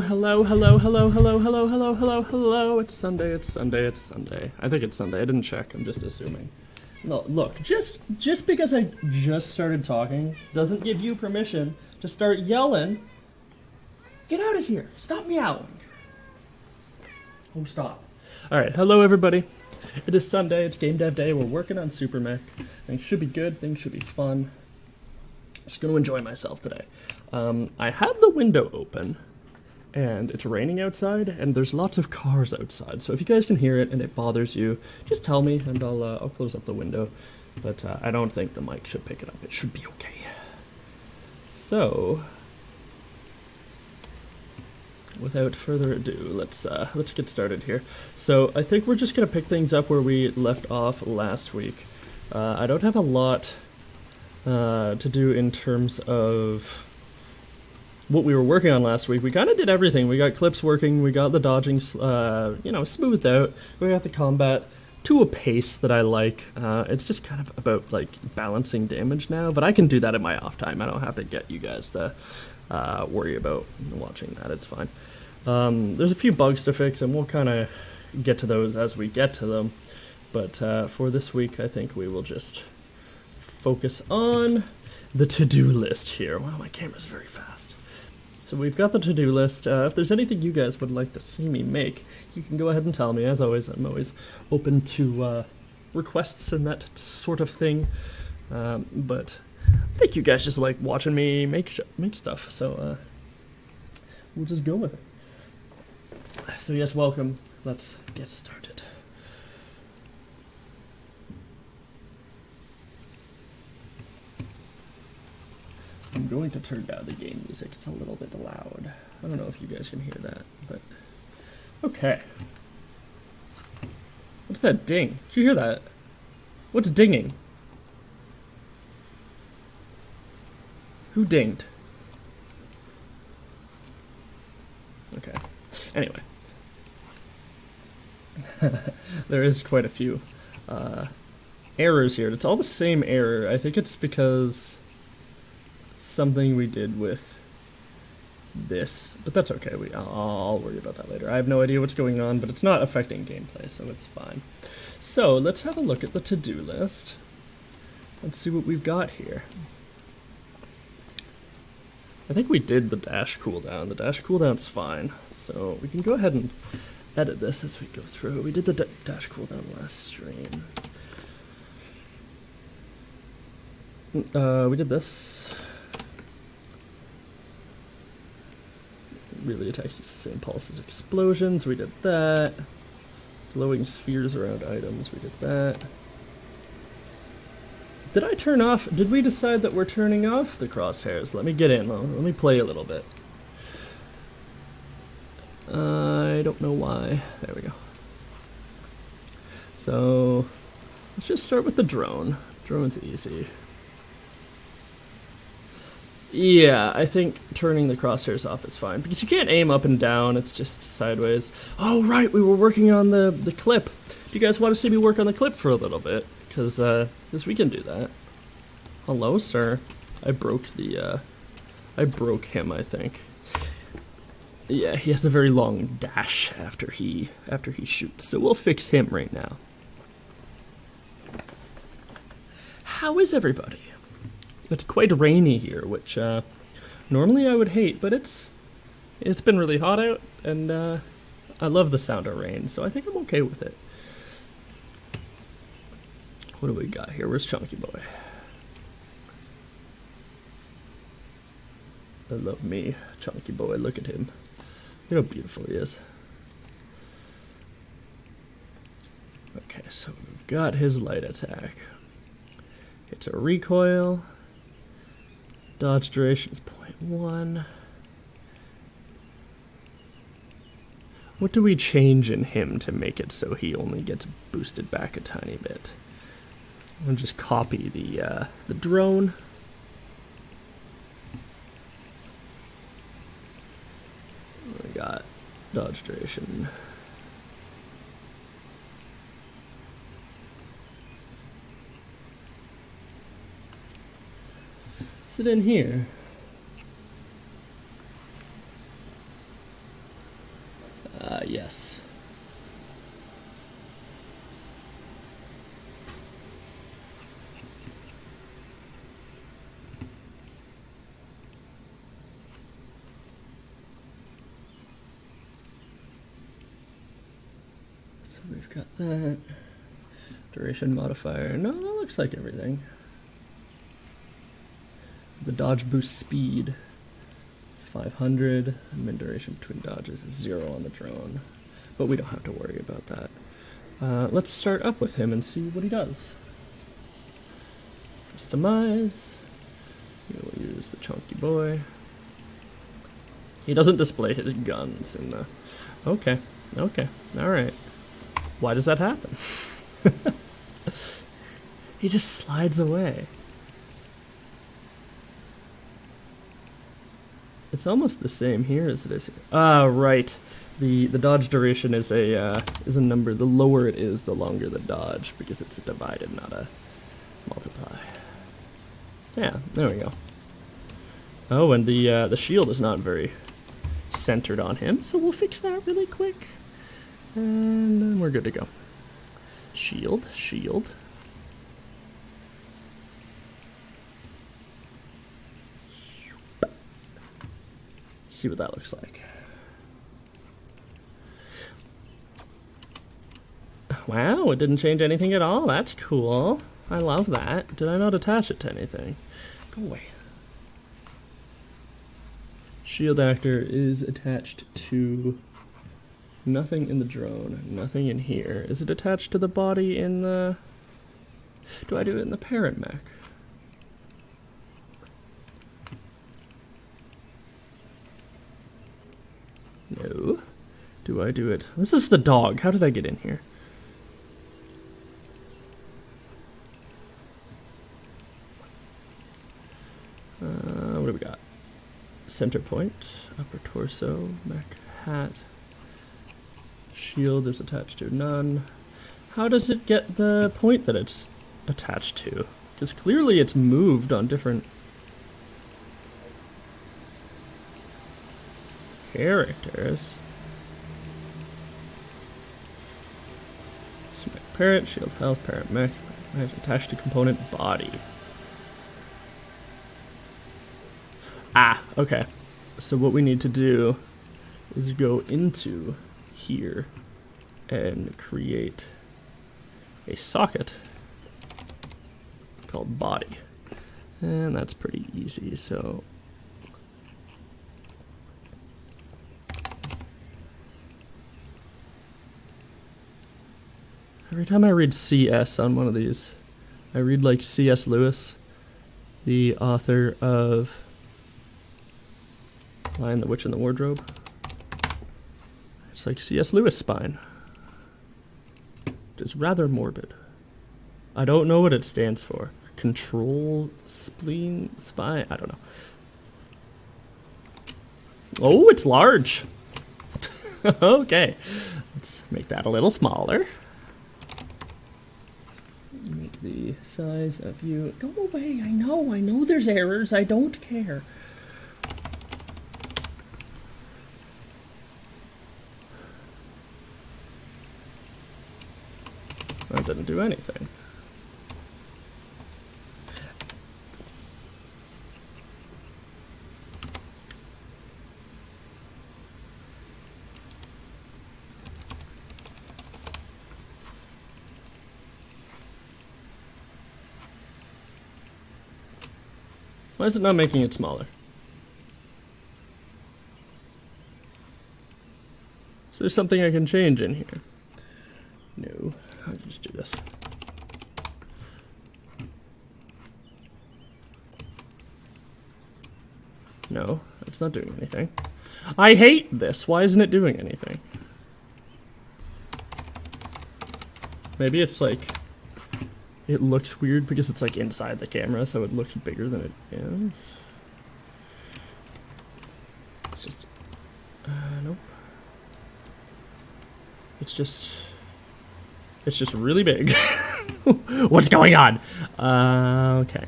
Hello, hello, hello, hello, hello, hello, hello, hello. It's Sunday, it's Sunday, it's Sunday. I think it's Sunday. I didn't check. I'm just assuming. No, look, just because I just started talking doesn't give you permission to start yelling. Get out of here. Stop meowing. Oh, stop. All right, hello, everybody. It is Sunday. It's Gamedev day. We're working on SuperMech. Things should be good. Things should be fun. Just going to enjoy myself today. I have the window open. And it's raining outside, and there's lots of cars outside. So if you guys can hear it and it bothers you, just tell me, and I'll close up the window. But I don't think the mic should pick it up. It should be okay. So, without further ado, let's get started here. So I think we're just gonna pick things up where we left off last week. I don't have a lot to do in terms of what we were working on last week. We kind of did everything. We got clips working, we got the dodging, smoothed out, we got the combat to a pace that I like. It's just kind of about, like, balancing damage now, but I can do that in my off time. I don't have to get you guys to worry about watching that. It's fine. There's a few bugs to fix, and we'll kind of get to those as we get to them, but for this week, I think we will just focus on the to-do list here. Wow, my camera's very fast. So we've got the to-do list. If there's anything you guys would like to see me make, you can go ahead and tell me. As always, I'm always open to requests and that sort of thing. But I think you guys just like watching me make stuff, so we'll just go with it. So yes, welcome. Let's get started. I'm going to turn down the game music. It's a little bit loud. I don't know if you guys can hear that, but okay. What's that ding? Did you hear that? What's dinging? Who dinged? Okay. Anyway. There is quite a few errors here. It's all the same error. I think it's because something we did with this, but that's okay. I'll worry about that later. I have no idea what's going on, but it's not affecting gameplay, so it's fine. So let's have a look at the to-do list. Let's see what we've got here. I think we did the dash cooldown. The dash cooldown's fine, so we can go ahead and edit this as we go through. We did the dash cooldown last stream. We did this. Really attacks the same pulse as explosions. We did that. Glowing spheres around items. We did that. Did I turn off? Did we decide that we're turning off the crosshairs? Let me get in. Let me play a little bit. I don't know why. There we go. So let's just start with the drone. Drone's easy. Yeah, I think turning the crosshairs off is fine, because you can't aim up and down, it's just sideways. Oh, right, we were working on the clip. Do you guys want to see me work on the clip for a little bit? Because we can do that. Hello, sir. I broke him, I think. Yeah, he has a very long dash after he shoots, so we'll fix him right now. How is everybody? It's quite rainy here, which normally I would hate, but it's been really hot out, and I love the sound of rain, so I think I'm okay with it. What do we got here? Where's Chunky Boy? I love me, Chunky Boy. Look at him. Look how beautiful he is. Okay, so we've got his light attack. It's a recoil. Dodge duration is 0.1. What do we change in him to make it so he only gets boosted back a tiny bit? I'll just copy the drone. We got dodge duration. Is it in here? Yes. So we've got that. Duration modifier. No, that looks like everything. The dodge boost speed is 500. Min duration between dodges is 0 on the drone. But we don't have to worry about that. Let's start up with him and see what he does. Customize. We'll use the chunky boy. He doesn't display his guns in the... Okay, okay, alright. Why does that happen? He just slides away. It's almost the same here as it is here. Ah, right. The dodge duration is a number. The lower it is, the longer the dodge, because it's a divided, not a multiply. Yeah, there we go. Oh, and the shield is not very centered on him, so we'll fix that really quick. And then we're good to go. Shield, shield. See what that looks like. Wow, it didn't change anything at all. That's cool. I love that. Did I not attach it to anything? Go away. Shield actor is attached to nothing in the drone, nothing in here. Is it attached to the body in the... Do I do it in the parent mech? No. Do I do it? This is the dog. How did I get in here? What do we got? Center point, upper torso, mech hat. Shield is attached to none. How does it get the point that it's attached to? Because clearly it's moved on different characters. So mech parent, shield health, parent mech, attached to component body. Ah, okay. So what we need to do is go into here and create a socket called body. And that's pretty easy, so every time I read CS on one of these, I read like C.S. Lewis, the author of Lion, the Witch, and the Wardrobe. It's like C.S. Lewis spine. It's rather morbid. I don't know what it stands for. Control spleen spine? I don't know. Oh, it's large. Okay. Let's make that a little smaller. Make the size of you. Go away. I know there's errors. I don't care. That didn't do anything. Why is it not making it smaller? Is there something I can change in here? No, I'll just do this. No, it's not doing anything. I hate this. Why isn't it doing anything? Maybe it's like... It looks weird because it's like inside the camera, so it looks bigger than it is. It's just... nope. It's just really big. What's going on? Okay.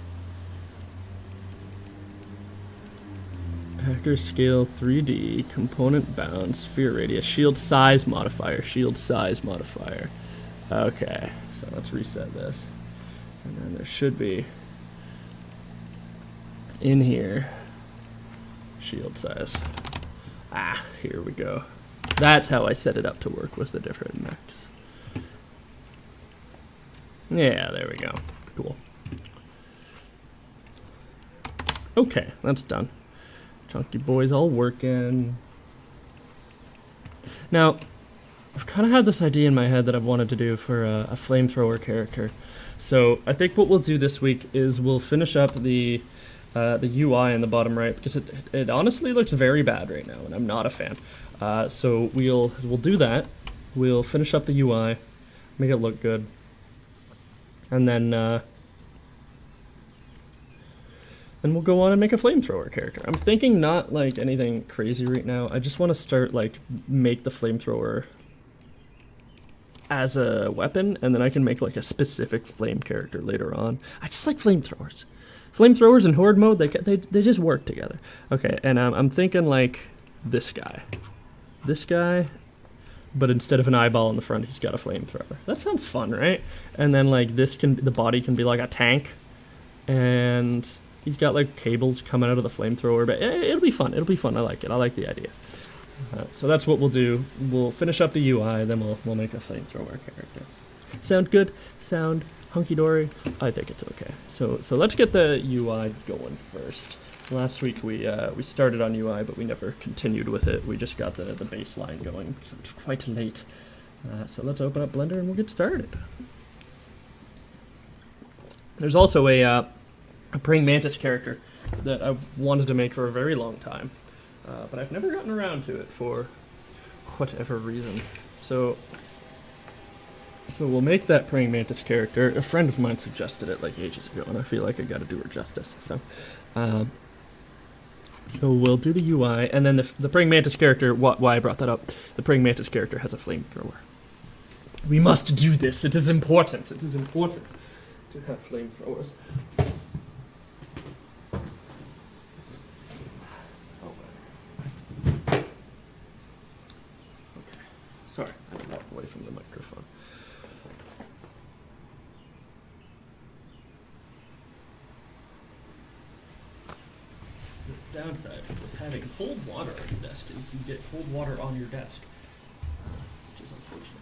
vector scale 3D, component bound, sphere radius, shield size modifier, shield size modifier. Okay, so let's reset this. And then there should be in here shield size. Ah, here we go. That's how I set it up to work with the different mechs. Yeah, there we go. Cool. Okay, that's done. Chunky boys all working. Now, I've kind of had this idea in my head that I've wanted to do for a flamethrower character. So I think what we'll do this week is we'll finish up the UI in the bottom right, because it honestly looks very bad right now, and I'm not a fan. So we'll do that. We'll finish up the UI, make it look good, and then we'll go on and make a flamethrower character. I'm thinking not like anything crazy right now. I just want to start like make the flamethrower as a weapon, and then I can make like a specific flame character later on. I just like flamethrowers. Flamethrowers in horde mode, they just work together. Okay, and I'm thinking like this guy, but instead of an eyeball in the front, he's got a flamethrower. That sounds fun, right? And then like the body can be like a tank, and he's got like cables coming out of the flamethrower, but it'll be fun. It'll be fun. I like it. I like the idea. So that's what we'll do. We'll finish up the UI, then we'll make a flamethrower character. Sound good? Sound hunky-dory? I think it's okay. So let's get the UI going first. Last week we started on UI, but we never continued with it. We just got the baseline going because it was quite late. So let's open up Blender and we'll get started. There's also a praying mantis character that I've wanted to make for a very long time, but I've never gotten around to it for whatever reason. So we'll make that praying mantis character. A friend of mine suggested it like ages ago, and I feel like I got to do her justice. So we'll do the UI, and then the praying mantis character. Why I brought that up? The praying mantis character has a flamethrower. We must do this. It is important. It is important to have flamethrowers. Sorry, I had to walk away from the microphone. The downside with having cold water on your desk is you get cold water on your desk, which is unfortunate.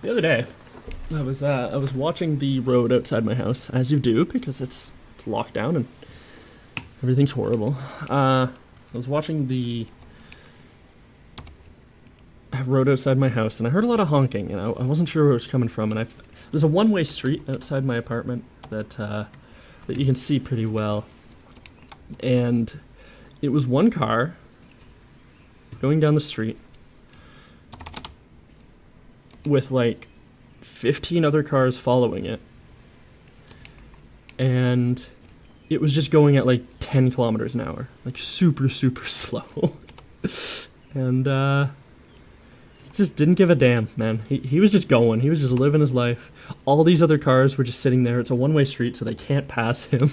The other day, I was watching the road outside my house, as you do, because it's locked down and everything's horrible. I was watching the road outside my house, and I heard a lot of honking, and I wasn't sure where it was coming from. And there's a one-way street outside my apartment that you can see pretty well, and it was one car going down the street with like 15 other cars following it, and it was just going at like 10 kilometers an hour, like super slow. And just didn't give a damn, man. He was just going. He was just living his life. All these other cars were just sitting there. It's a one-way street, so they can't pass him.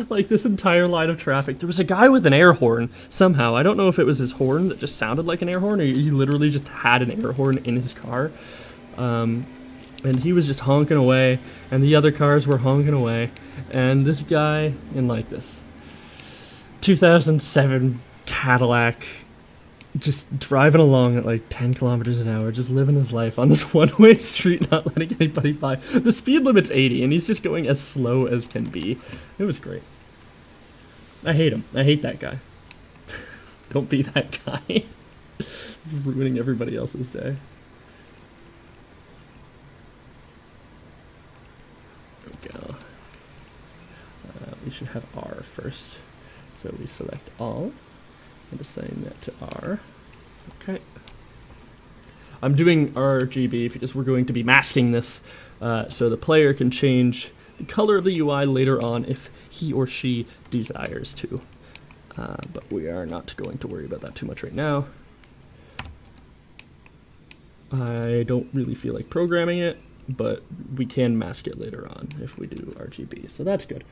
Like, this entire line of traffic. There was a guy with an air horn, somehow. I don't know if it was his horn that just sounded like an air horn, or he literally just had an air horn in his car. And he was just honking away, and the other cars were honking away. And this guy, in like this 2007 Cadillac, just driving along at like 10 kilometers an hour, just living his life on this one-way street, not letting anybody by. The speed limit's 80, and he's just going as slow as can be. It was great. I hate him. I hate that guy. Don't be that guy. Ruining everybody else's day. There we go. We should have R first. So we select all and assign that to R. Okay. I'm doing RGB because we're going to be masking this, so the player can change the color of the UI later on if he or she desires to. But we are not going to worry about that too much right now. I don't really feel like programming it, but we can mask it later on if we do RGB, so that's good.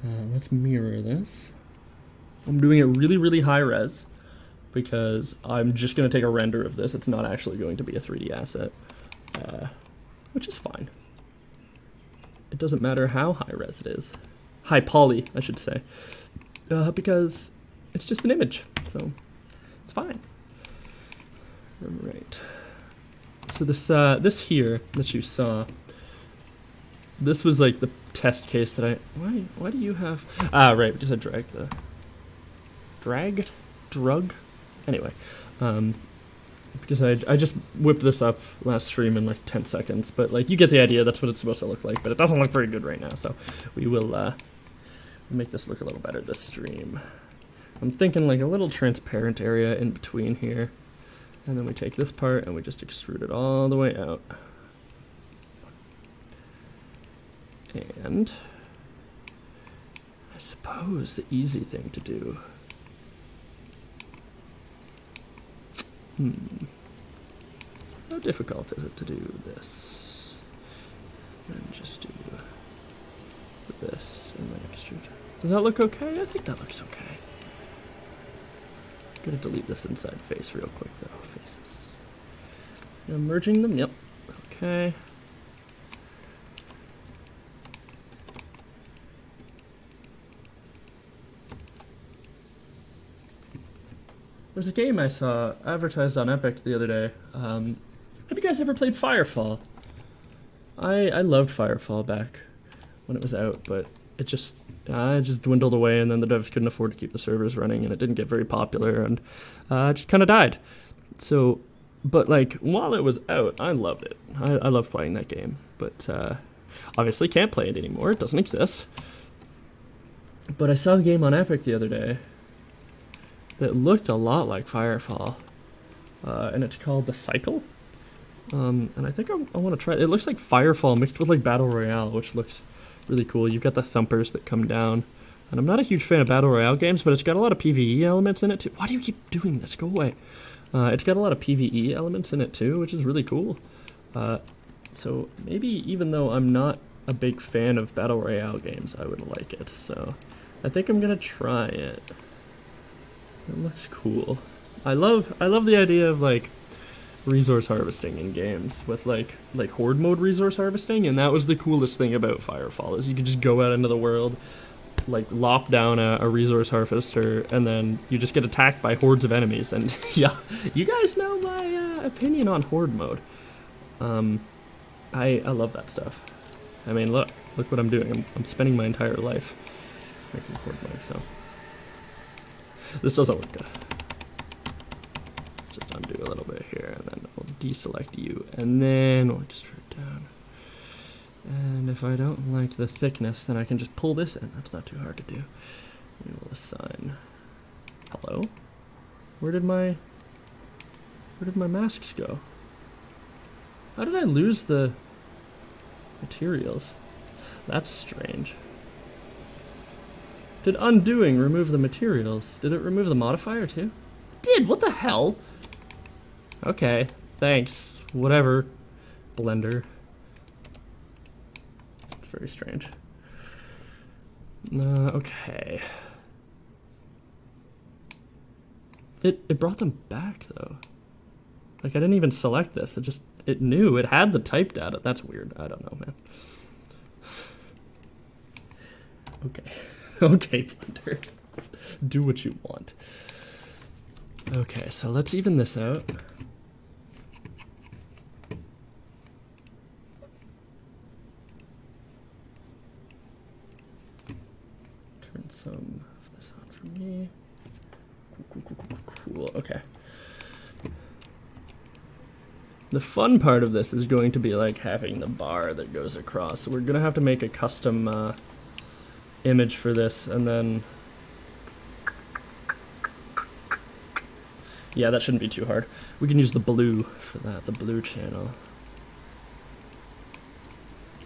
Let's mirror this. I'm doing it really, really high res because I'm just going to take a render of this. It's not actually going to be a 3D asset, which is fine. It doesn't matter how high res it is. High poly, I should say, because it's just an image, so it's fine. All right. So this here that you saw, this was like the test case that why do you have, right, because I drug? Anyway, because I just whipped this up last stream in like 10 seconds, but like you get the idea, that's what it's supposed to look like, but it doesn't look very good right now, so we will make this look a little better this stream. I'm thinking like a little transparent area in between here, and then we take this part and we just extrude it all the way out. And I suppose the easy thing to do, how difficult is it to do this? And just do this and then extrude. Does that look okay? I think that looks okay. Gonna delete this inside face real quick though. Faces. I'm merging them. Yep. Okay. There's a game I saw advertised on Epic the other day. Have you guys ever played Firefall? I loved Firefall back when it was out, but it just dwindled away, and then the devs couldn't afford to keep the servers running, and it didn't get very popular, and it just kind of died. So, but like while it was out, I loved it. I loved playing that game, but obviously can't play it anymore. It doesn't exist. But I saw the game on Epic the other day that looked a lot like Firefall, and it's called The Cycle, and I think I want to try it. It looks like Firefall mixed with like Battle Royale, which looks really cool. You've got the thumpers that come down, and I'm not a huge fan of Battle Royale games, but it's got a lot of PvE elements in it too. Why do you keep doing this? Go away. It's got a lot of PvE elements in it too, which is really cool. So maybe even though I'm not a big fan of Battle Royale games, I would like it, so I think I'm gonna try it. It looks cool. I love the idea of like resource harvesting in games with like horde mode resource harvesting, and that was the coolest thing about Firefall, is you could just go out into the world, like lop down a resource harvester, and then you just get attacked by hordes of enemies. And yeah, you guys know my opinion on horde mode. I love that stuff. I mean, look what I'm doing. I'm spending my entire life making horde mode, so this doesn't look good. Let's just undo a little bit here, and then we'll deselect you, and then we'll extrude it down. And if I don't like the thickness, then I can just pull this in. That's not too hard to do. We will assign. Hello? Where did my masks go? How did I lose the materials? That's strange. Did undoing remove the materials? Did it remove the modifier too? It did! What the hell? Okay, thanks. Whatever, Blender. It's very strange. Okay. It brought them back though. Like I didn't even select this. It knew it had the type data. That's weird. I don't know, man. Okay. Okay, Blender. Do what you want. Okay, so let's even this out. Turn some of this on for me. Cool. Okay. The fun part of this is going to be like having the bar that goes across. So we're gonna have to make a custom image for this, and then yeah, that shouldn't be too hard. We can use the blue for that, the blue channel.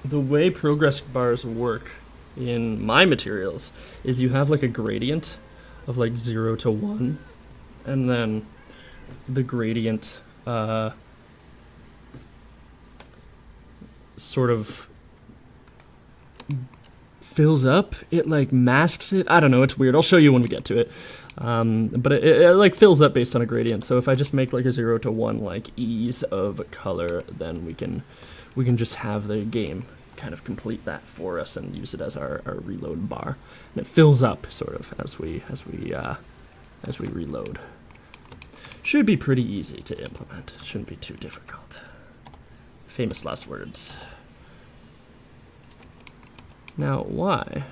The way progress bars work in my materials is you have like a gradient of like 0 to 1, and then the gradient sort of fills up, it like masks it. I don't know, it's weird. I'll show you when we get to it. But it like fills up based on a gradient. So if I just make like a 0 to 1 like ease of color, then we can just have the game kind of complete that for us and use it as our reload bar. And it fills up sort of as we reload. Should be pretty easy to implement. Shouldn't be too difficult. Famous last words. Now, why?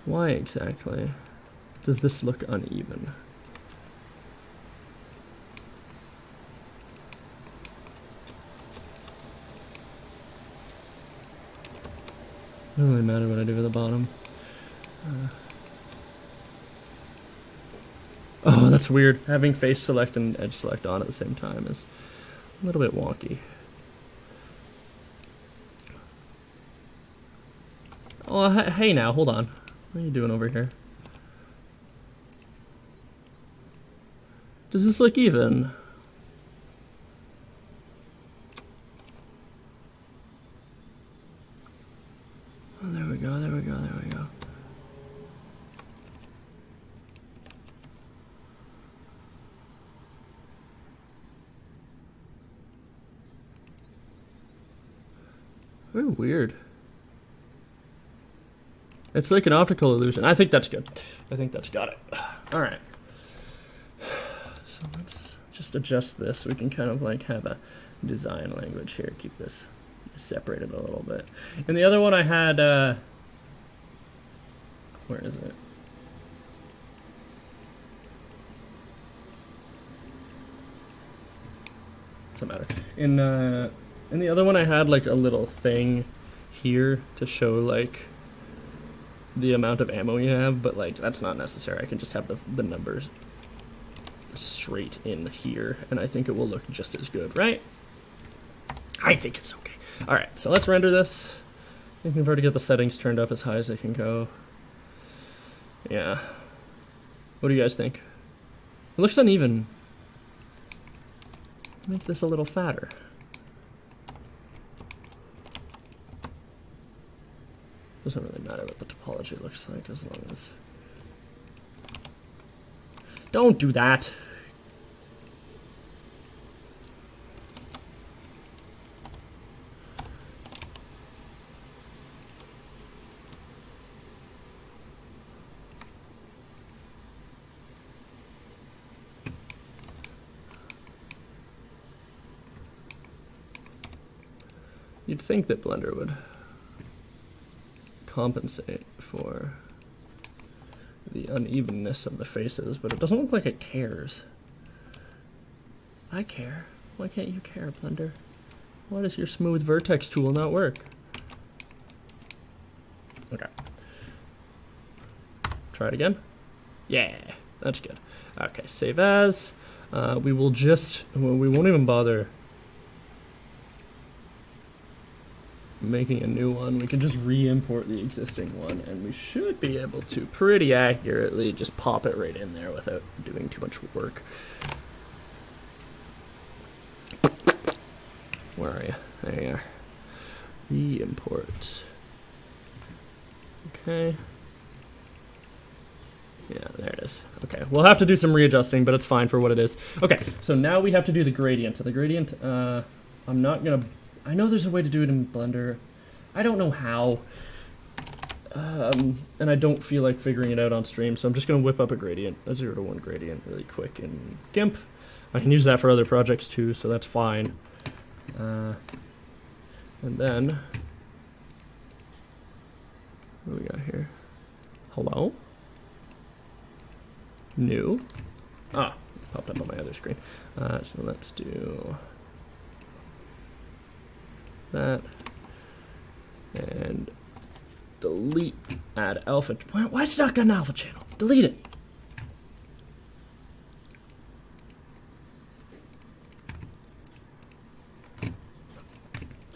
Why exactly does this look uneven? Doesn't really matter what I do at the bottom. Oh, that's weird. Having face select and edge select on at the same time is a little bit wonky. Oh, hey now, hold on. What are you doing over here? Does this look even? Oh, there we go, there we go, there we go. Very weird. It's like an optical illusion. I think that's good. I think that's got it. All right. So let's just adjust this. We can kind of like have a design language here. Keep this separated a little bit. And the other one I had, where is it? Doesn't matter. In the other one I had like a little thing here to show like the amount of ammo you have, but like that's not necessary. I can just have the numbers straight in here, and I think it will look just as good, right? I think it's okay. All right, so let's render this. I think we've already got the settings turned up as high as they can go. Yeah. What do you guys think? It looks uneven. Make this a little fatter. Doesn't really matter what the topology looks like as long as... Don't do that! You'd think that Blender would compensate for the unevenness of the faces, but it doesn't look like it cares. I care. Why can't you care, Blender? Why does your smooth vertex tool not work? Okay. Try it again. Yeah, that's good. Okay, save as. We will just, well, we won't even bother making a new one. We can just re-import the existing one, and we should be able to pretty accurately just pop it right in there without doing too much work. Where are you? There you are. Re-import. Okay. Yeah, there it is. Okay, we'll have to do some readjusting, but it's fine for what it is. Okay, so now we have to do the gradient. The gradient, I'm not gonna... I know there's a way to do it in Blender. I don't know how. And I don't feel like figuring it out on stream, so I'm just going to whip up a gradient, a 0 to 1 gradient really quick in GIMP. I can use that for other projects too, so that's fine. And then, what do we got here? Hello? New. Ah, popped up on my other screen. So let's do that, and delete, add alpha. Why is it not got an alpha channel? Delete it.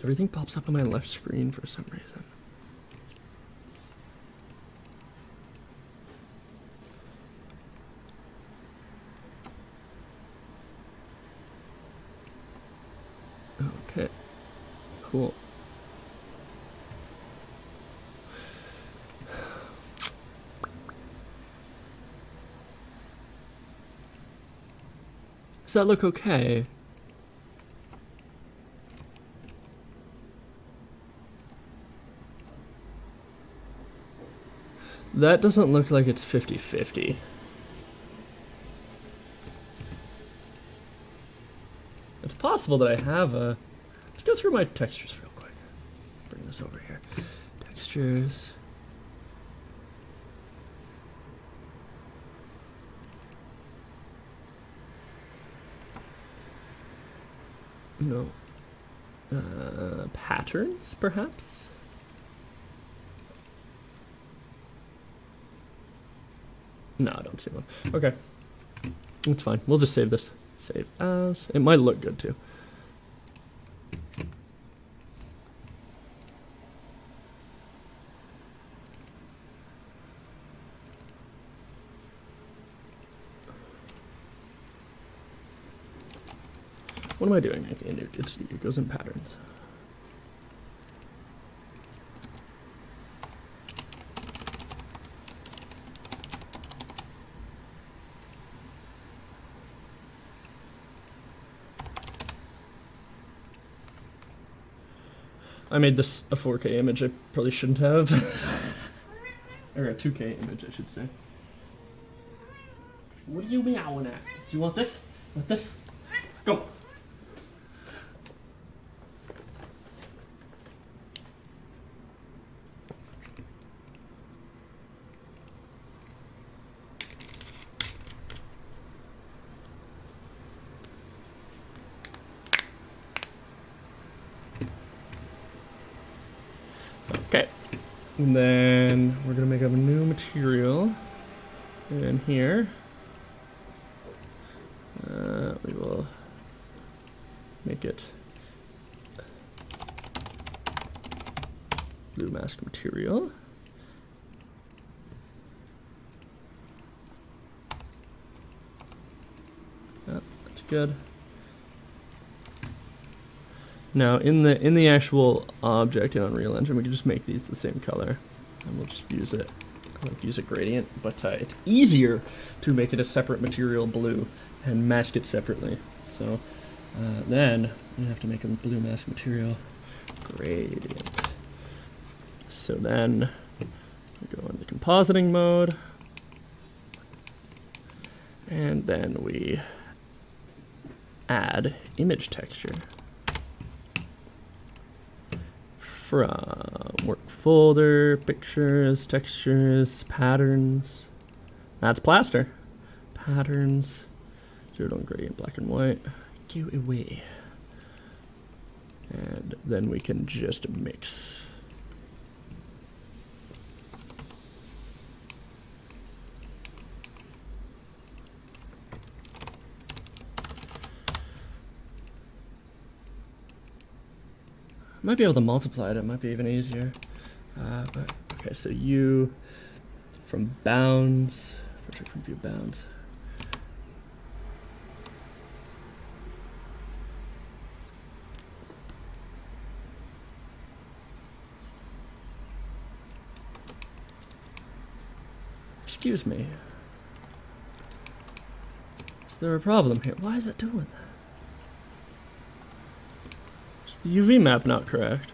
Everything pops up on my left screen for some reason. Okay. cool. Does that look okay? That doesn't look like it's 50-50. It's possible that I have a... Let's go through my textures real quick. Bring this over here. Textures. No. Patterns, perhaps? No, I don't see one. Okay. It's fine. We'll just save this. Save as. It might look good too. What am I doing? Okay, it goes in patterns. I made this a 4K image. I probably shouldn't have. Or a 2K image, I should say. What are you meowing at? Do you want this? Want this? Go! Okay, and then we're gonna make up a new material in here. We will make it blue mask material. Yep, that's good. Now, in the actual object in Unreal Engine, we can just make these the same color, and we'll just use it. I like to use a gradient, but it's easier to make it a separate material blue and mask it separately. So then we have to make a blue mask material gradient. So then we go into the compositing mode, and then we add image texture. From work folder, pictures, textures, patterns. That's plaster. Patterns, 0 tone gradient, black and white. Go away. And then we can just mix. Might be able to multiply it, it might be even easier. But okay, so you from bounds, project from view bounds. Excuse me. Is there a problem here? Why is it doing that? The UV map not correct.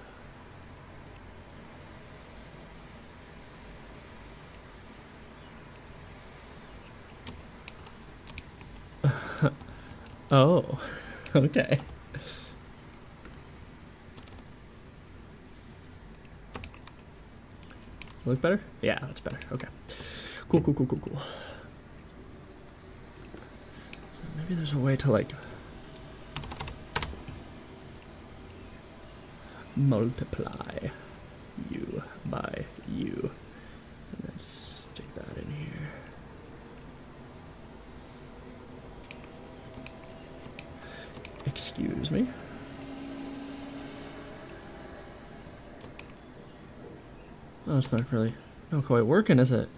Oh, okay. Look better? Yeah, that's better. Okay. Cool. Maybe there's a way to like multiply you by you, and then stick that in here. Excuse me. Oh, it's not really not quite working, is it?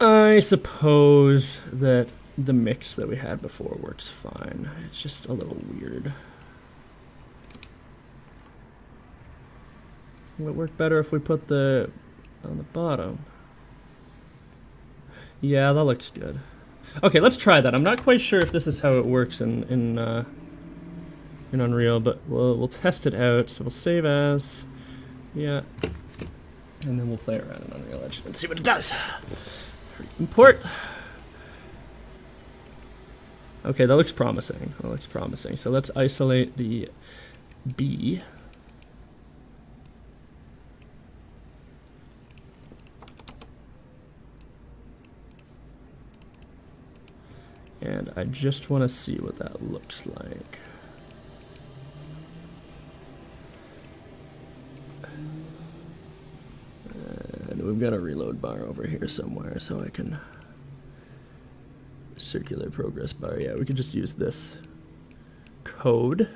I suppose that the mix that we had before works fine. It's just a little weird. Will it work better if we put the on the bottom? Yeah, that looks good. Okay, let's try that. I'm not quite sure if this is how it works in Unreal, but we'll test it out. So we'll save as, yeah, and then we'll play around in Unreal Engine and see what it does. Import. Okay, that looks promising. That looks promising. So let's isolate the B. And I just want to see what that looks like. And we've got a reload bar over here somewhere, so I can circular progress bar. Yeah, we could just use this code.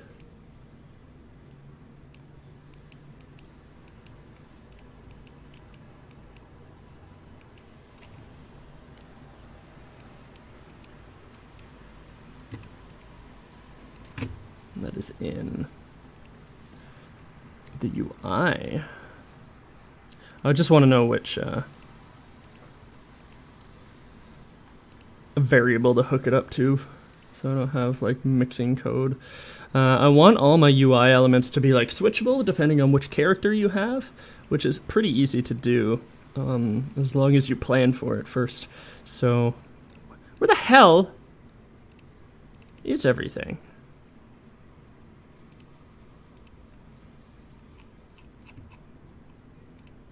That is in the UI. I just want to know which variable to hook it up to, so I don't have like mixing code. I want all my UI elements to be like switchable depending on which character you have, which is pretty easy to do as long as you plan for it first. So where the hell is everything?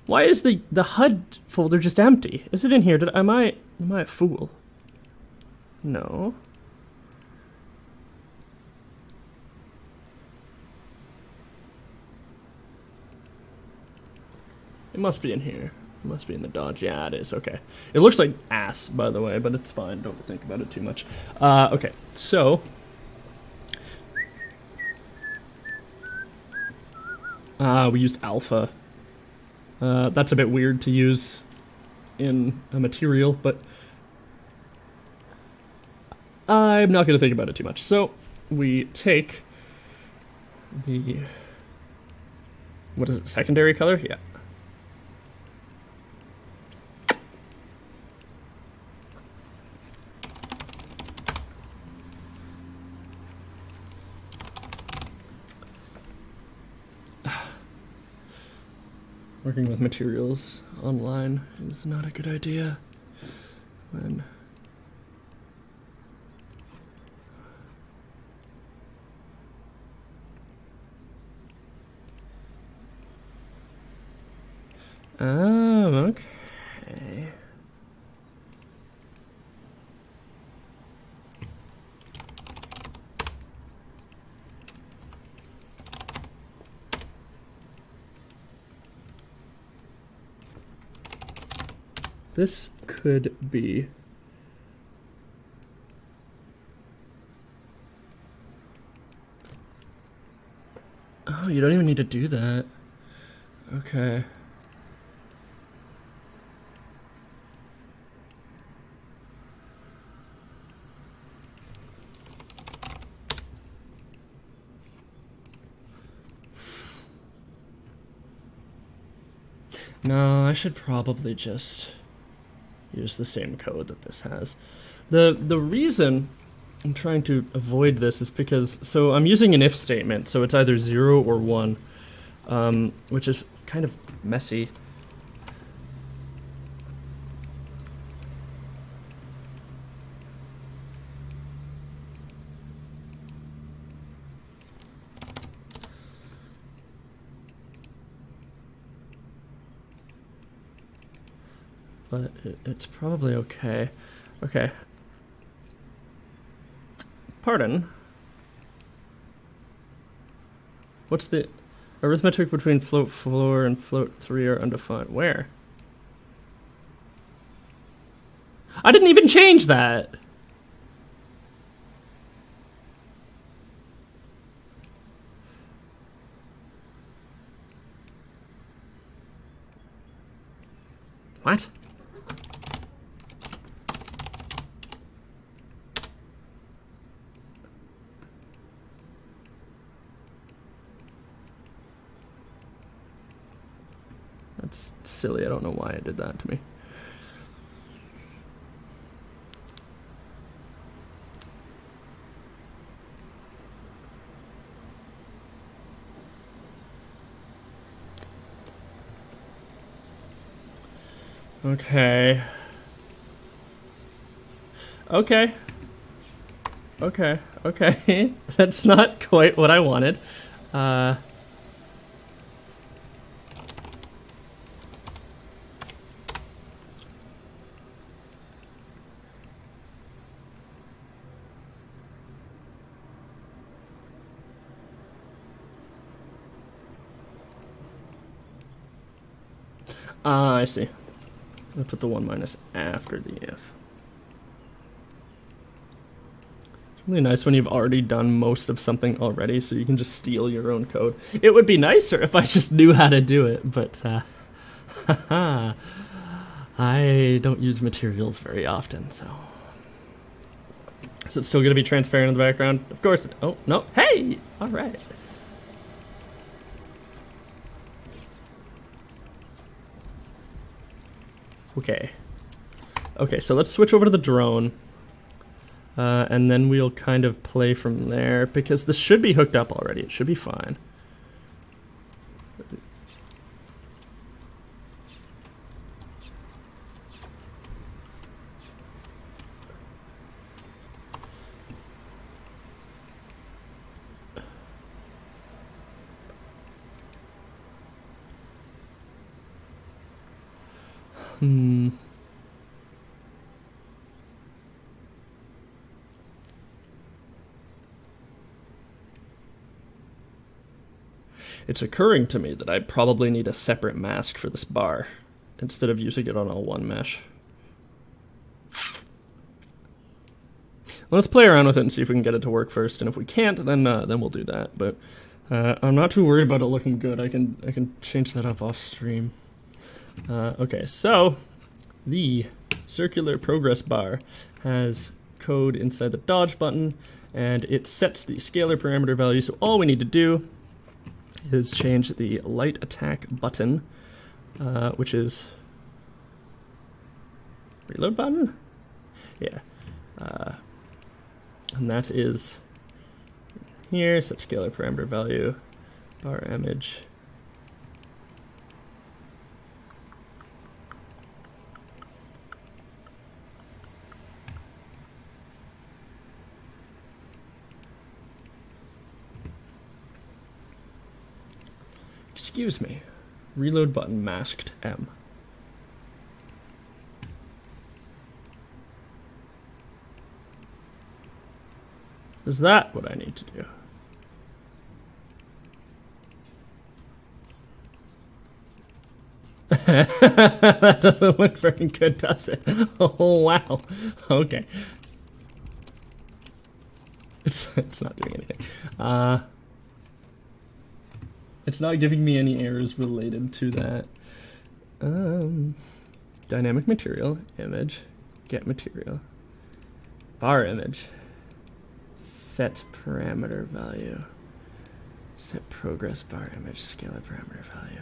Why is the HUD folder just empty? Is it in here? Am I a fool? No. It must be in here. It must be in the Dodge. Yeah, it is. Okay. It looks like ass, by the way, but it's fine. Don't think about it too much. Okay, so we used alpha. That's a bit weird to use in a material, but I'm not going to think about it too much. So we take the, what is it, secondary color? Yeah. Working with materials online is not a good idea when okay. This could be oh, you don't even need to do that. Okay. No, I should probably just use the same code that this has. The reason I'm trying to avoid this is because, so I'm using an if statement, so it's either 0 or 1, which is kind of messy. But it's probably okay. Okay. Pardon? What's the arithmetic between float 4 and float 3 are undefined? Where? I didn't even change that! What? That's silly. I don't know why I did that to me. Okay. Okay. Okay. Okay. That's not quite what I wanted. I see. I put the 1 minus after the if. It's really nice when you've already done most of something already, so you can just steal your own code. It would be nicer if I just knew how to do it, but I don't use materials very often, so. Is it still going to be transparent in the background? Of course. Oh, no. Hey! All right. Okay. Okay, so let's switch over to the drone. And then we'll kind of play from there, because this should be hooked up already. It should be fine. It's occurring to me that I probably need a separate mask for this bar instead of using it on all one mesh. Let's play around with it and see if we can get it to work first, and if we can't, then we'll do that. But I'm not too worried about it looking good. I can change that up off stream. Okay, so the circular progress bar has code inside the dodge button, and it sets the scalar parameter value. So all we need to do is change the light attack button, which is reload button? Yeah. And that is here, set scalar parameter value, bar image. Excuse me. Reload button masked M. Is that what I need to do? That doesn't look very good, does it? Oh, wow. Okay. It's not doing anything. It's not giving me any errors related to that. Dynamic material, image, get material, bar image, set parameter value, set progress bar image, scalar parameter value.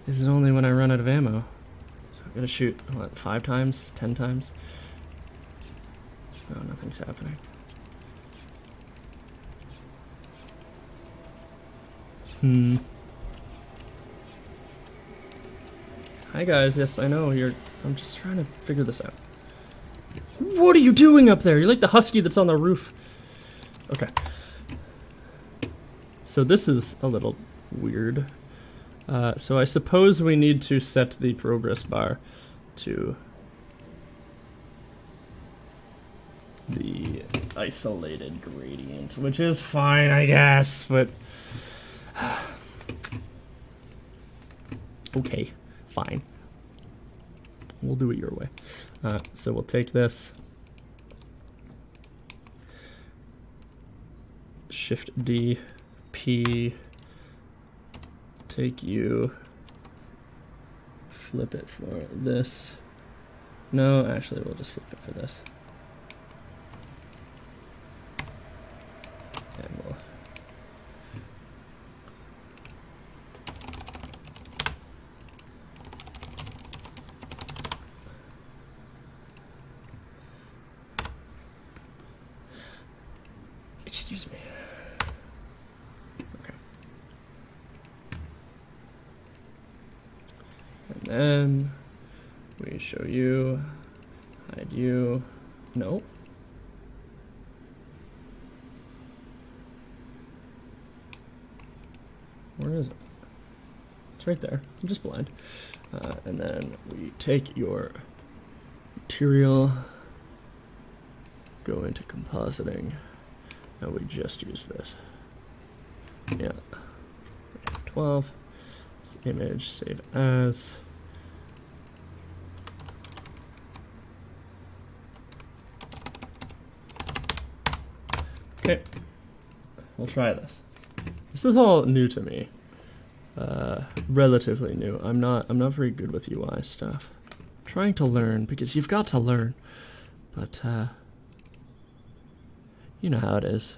This is only when I run out of ammo. So I'm gonna shoot, what, 5 times, 10 times? No, nothing's happening. Hi guys, yes I know, I'm just trying to figure this out. What are you doing up there? You're like the husky that's on the roof. Okay. So this is a little weird. So I suppose we need to set the progress bar to the isolated gradient, which is fine, I guess, but okay, fine. We'll do it your way. So we'll take this, Shift D, P, take U, flip it for this. No, actually we'll just flip it for this. And we'll Excuse me. Okay. And then we show you, hide you. No. Where is it? It's right there. I'm just blind. And then we take your material, go into compositing, and we just use this. Yeah. 12. This image, save as. Okay. We'll try this. This is all new to me. Relatively new. I'm not very good with UI stuff. I'm trying to learn because you've got to learn. But you know how it is.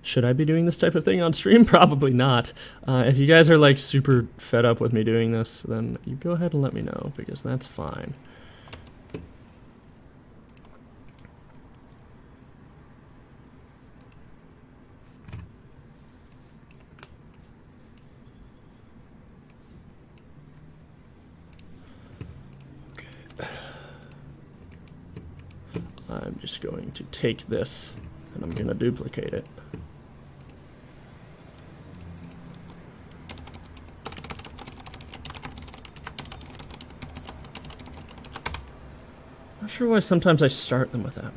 Should I be doing this type of thing on stream? Probably not. If you guys are like super fed up with me doing this, then you go ahead and let me know because that's fine. I'm just going to take this and I'm going to duplicate it. Not sure why sometimes I start them with that.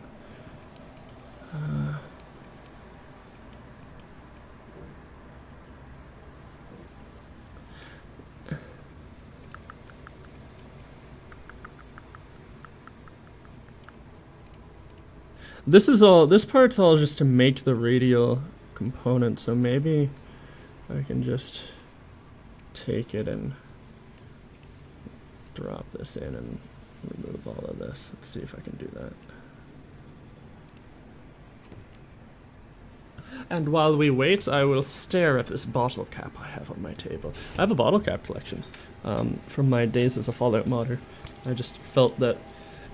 This part's all just to make the radial component, so maybe I can just take it and drop this in and remove all of this. Let's see if I can do that. And while we wait, I will stare at this bottle cap I have on my table. I have a bottle cap collection from my days as a Fallout modder. I just felt that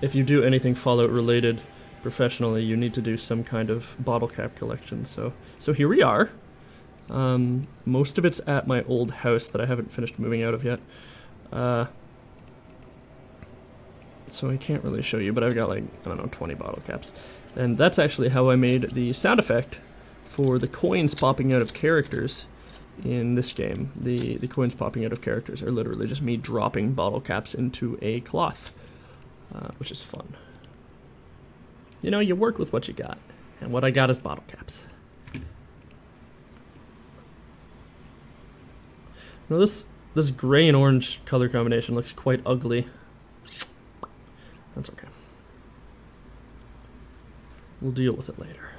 if you do anything Fallout related professionally, you need to do some kind of bottle cap collection. So here we are. Most of it's at my old house that I haven't finished moving out of yet. So I can't really show you, but I've got like, I don't know, 20 bottle caps. And that's actually how I made the sound effect for the coins popping out of characters in this game. The coins popping out of characters are literally just me dropping bottle caps into a cloth, which is fun. You know, you work with what you got, and what I got is bottle caps. Now this gray and orange color combination looks quite ugly. That's okay. We'll deal with it later.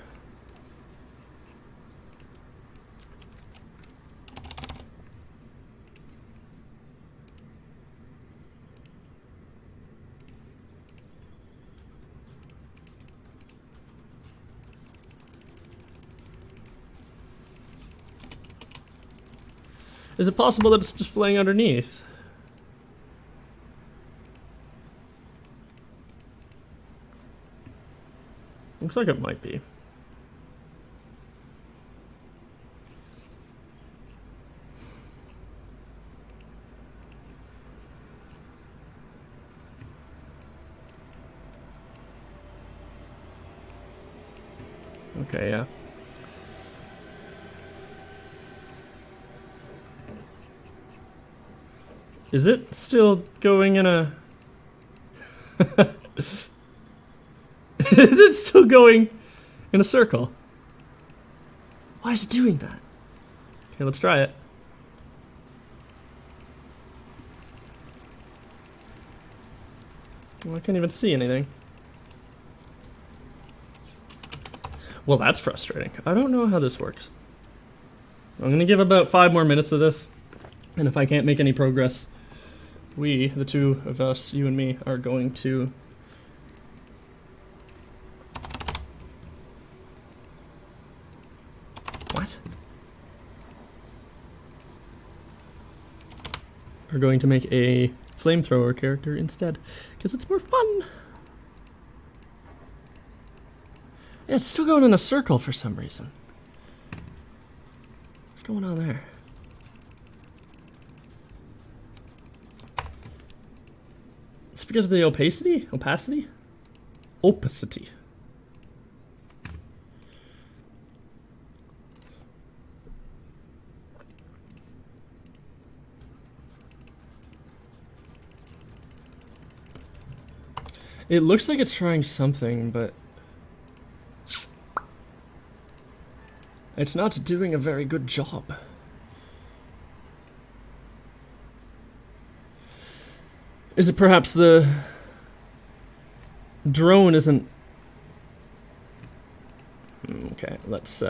Is it possible that it's just playing underneath? Looks like it might be. Okay, yeah. Is it still going in a... Is it still going in a circle? Why is it doing that? Okay, let's try it. Well, I can't even see anything. Well, that's frustrating. I don't know how this works. I'm gonna give about 5 more minutes of this, and if I can't make any progress, we, the two of us, you and me, are going to what? Are going to make a flamethrower character instead, because it's more fun. Yeah, it's still going in a circle for some reason. What's going on there? It's because of the opacity? Opacity? Opacity. It looks like it's trying something, but it's not doing a very good job. Is it perhaps the drone isn't... Okay, let's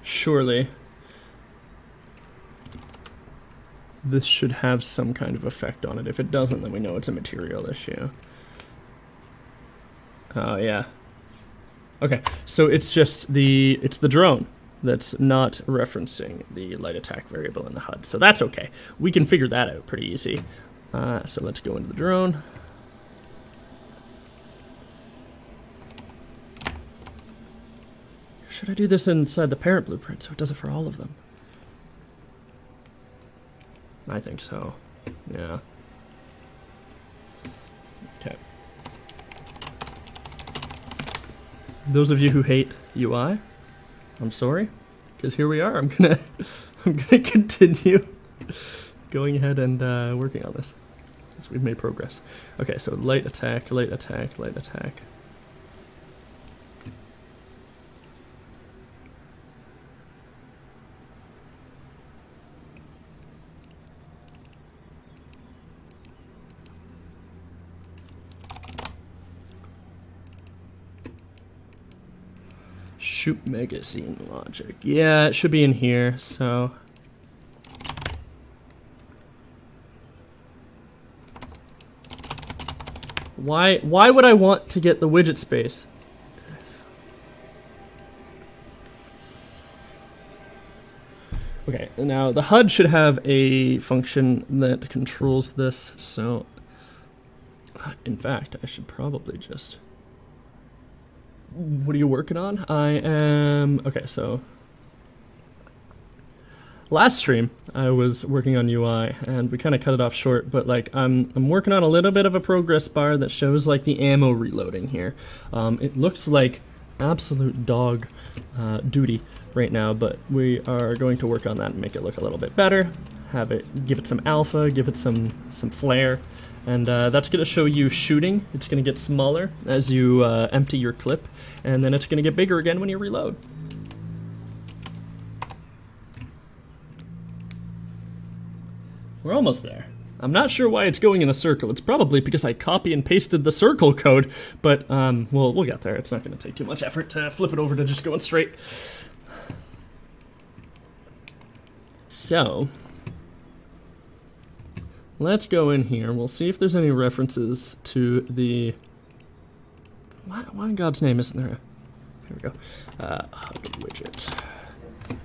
surely this should have some kind of effect on it. If it doesn't, then we know it's a material issue. Oh, yeah. Okay, so it's just the drone that's not referencing the light attack variable in the HUD. So that's okay. We can figure that out pretty easy. So let's go into the drone. Should I do this inside the parent blueprint so it does it for all of them? I think so. Yeah. Okay. Those of you who hate UI, I'm sorry, because here we are. I'm gonna continue going ahead and working on this as we've made progress. Okay, so light attack, light attack, light attack. Shoot magazine logic. Yeah, it should be in here, so... Why would I want to get the widget space? Okay, now the HUD should have a function that controls this, so... In fact, I should probably just... What are you working on? I am... Okay, so... Last stream, I was working on UI, and we kind of cut it off short, but, like, I'm working on a little bit of a progress bar that shows, like, the ammo reloading here. It looks like absolute dog duty right now, but we are going to work on that and make it look a little bit better, have it, give it some alpha, give it some flair, and that's going to show you shooting. It's going to get smaller as you empty your clip, and then it's going to get bigger again when you reload. We're almost there. I'm not sure why it's going in a circle. It's probably because I copy and pasted the circle code, but we'll get there. It's not going to take too much effort to flip it over to just going straight. So... let's go in here. We'll see if there's any references to the... Why in God's name isn't there a... Here we go. HUD widget.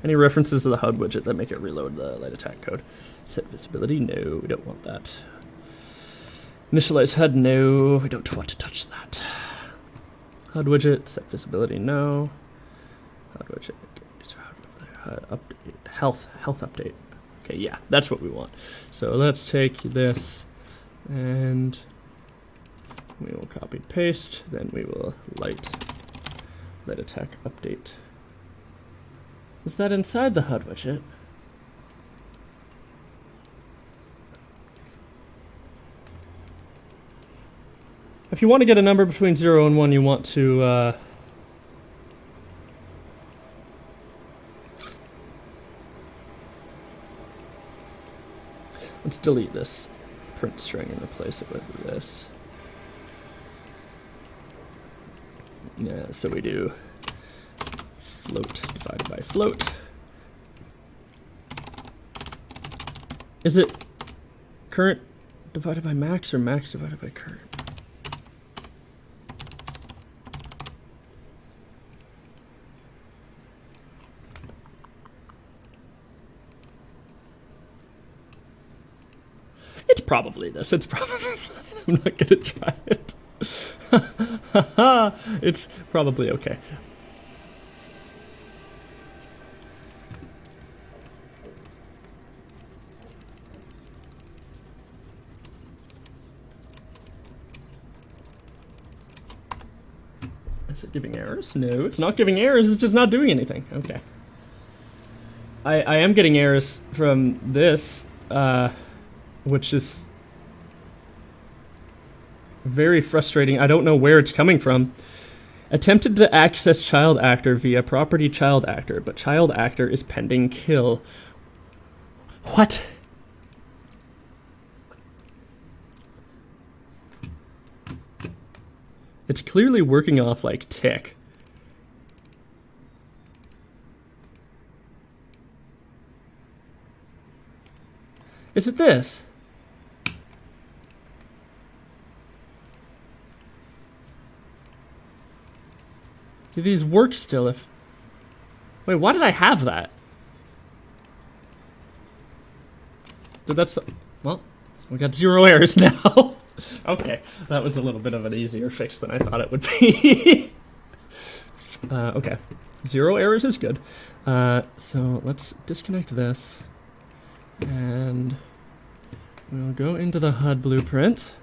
Any references to the HUD widget that make it reload the light attack code? Set visibility? No, we don't want that. Initialize HUD? No, we don't want to touch that. HUD widget, set visibility? No. HUD widget, HUD update, health update. Okay, yeah, that's what we want. So let's take this and we will copy paste, then we will light attack update. Is that inside the HUD widget? If you want to get a number between 0 and 1, you want to Let's delete this print string and replace it with this. Yeah, so we do float divided by float. Is it current divided by max or max divided by current? It's probably this. It's probably... I'm not gonna try it. It's probably okay. Is it giving errors? No, it's not giving errors. It's just not doing anything. Okay. I am getting errors from this, which is very frustrating. I don't know where it's coming from. Attempted to access child actor via property child actor, but child actor is pending kill. What? It's clearly working off like tick. Is it this? Do these work still if... Wait, why did I have that? Did that's... Well, we got 0 errors now. Okay, that was a little bit of an easier fix than I thought it would be. Okay, 0 errors is good. So let's disconnect this. And we'll go into the HUD blueprint.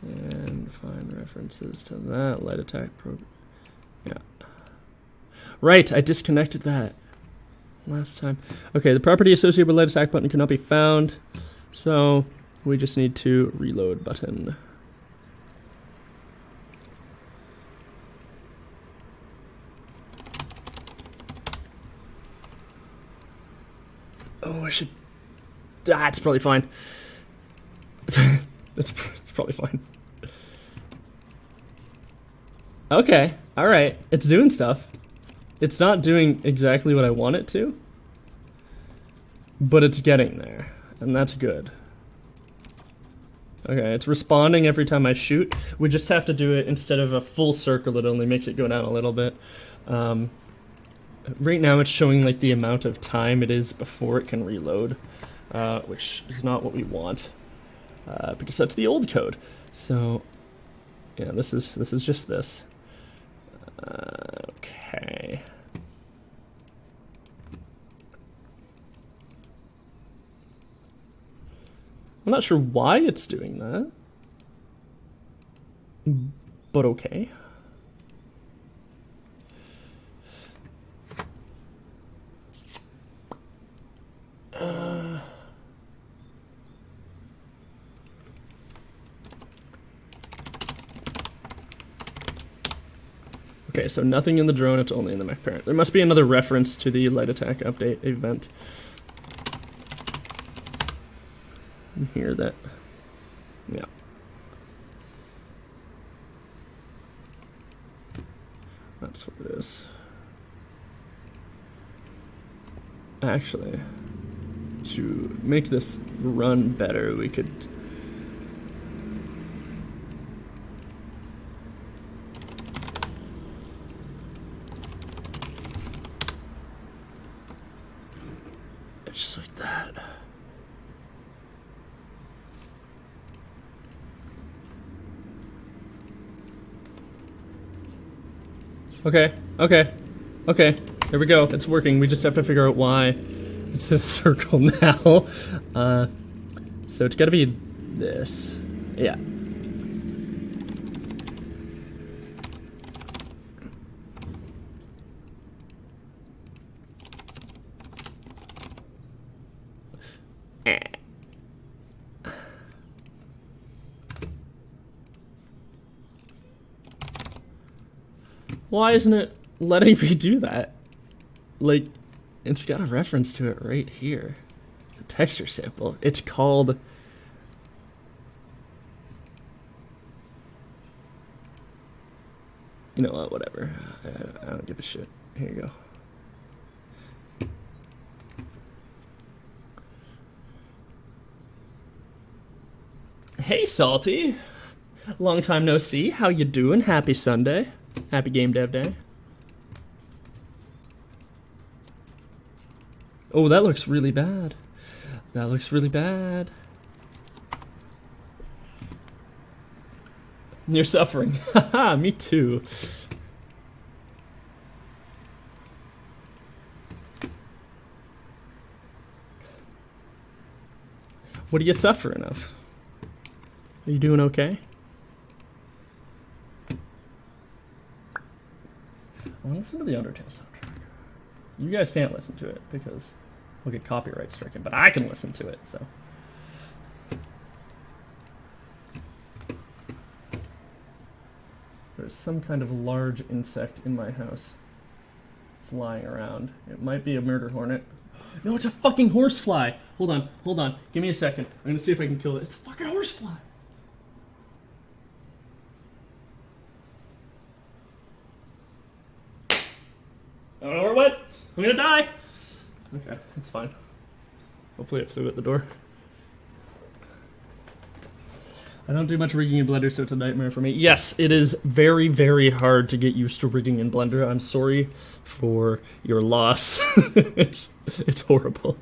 And find references to that light attack program. Yeah. Right, I disconnected that last time. Okay, the property associated with light attack button cannot be found. So we just need to reload button. Oh, I should... That's probably fine. It's probably fine. Okay, alright. It's doing stuff. It's not doing exactly what I want it to, but it's getting there, and that's good. Okay, it's responding every time I shoot. We just have to do it instead of a full circle. It only makes it go down a little bit. Right now it's showing like the amount of time it is before it can reload, which is not what we want, because that's the old code. So yeah, this is just this. Okay. I'm not sure why it's doing that, but okay. Okay, so nothing in the drone, it's only in the mech parent. There must be another reference to the light attack update event. You hear that? Yeah. That's what it is. Actually, to make this run better, we could... Just like that. Okay, okay, okay. There we go. It's working. We just have to figure out why it's in a circle now. So it's gotta be this. Yeah. Why isn't it letting me do that? like, it's got a reference to it right here. It's a texture sample. It's called... You know what, whatever. I don't give a shit. Here you go. Hey, Salty. Long time no see. How you doing? Happy Sunday. Happy Game Dev Day. Oh, that looks really bad. That looks really bad. You're suffering. Haha, me too. What are you suffering of? Are you doing okay? I'll listen to the Undertale soundtrack. You guys can't listen to it because we'll get copyright stricken, but I can listen to it, so. There's some kind of large insect in my house flying around. It might be a murder hornet. No, it's a fucking horsefly! Hold on, hold on. Give me a second. I'm gonna see if I can kill it. It's a fucking horsefly! I don't know where it went. I'm gonna die! Okay, it's fine. Hopefully it flew at the door. I don't do much rigging in Blender, so it's a nightmare for me. Yes, it is very, very hard to get used to rigging in Blender. I'm sorry for your loss. It's horrible.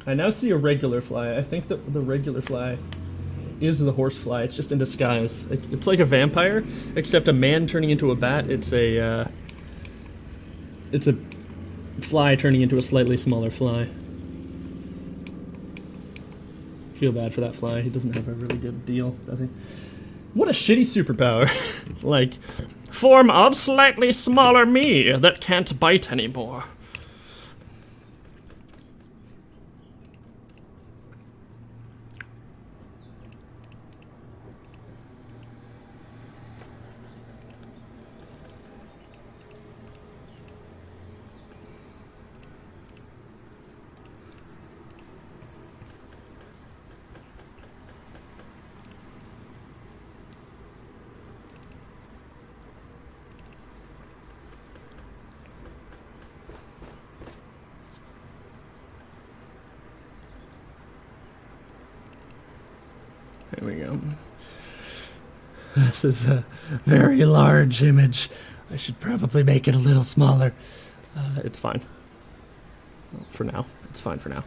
I now see a regular fly. I think that the regular fly is the horsefly. It's just in disguise. It's like a vampire, except a man turning into a bat. It's a fly turning into a slightly smaller fly. Feel bad for that fly. He doesn't have a really good deal, does he? What a shitty superpower. Like, form of slightly smaller me that can't bite anymore. There we go. This is a very large image. I should probably make it a little smaller. It's fine. Well, for now. It's fine for now.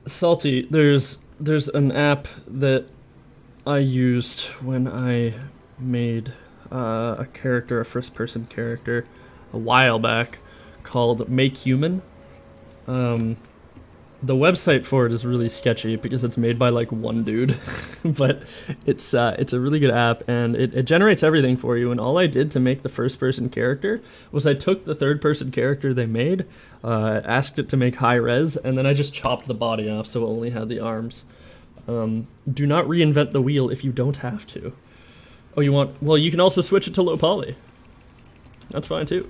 Salty, there's an app that I used when I made a character, a first-person character, a while back, called Make Human. The website for it is really sketchy because it's made by like one dude, but it's a really good app, and it generates everything for you. And all I did to make the first-person character was I took the third-person character they made, asked it to make high res, and then I just chopped the body off so it only had the arms. Do not reinvent the wheel if you don't have to. Oh, you want? Well, you can also switch it to low poly. That's fine too.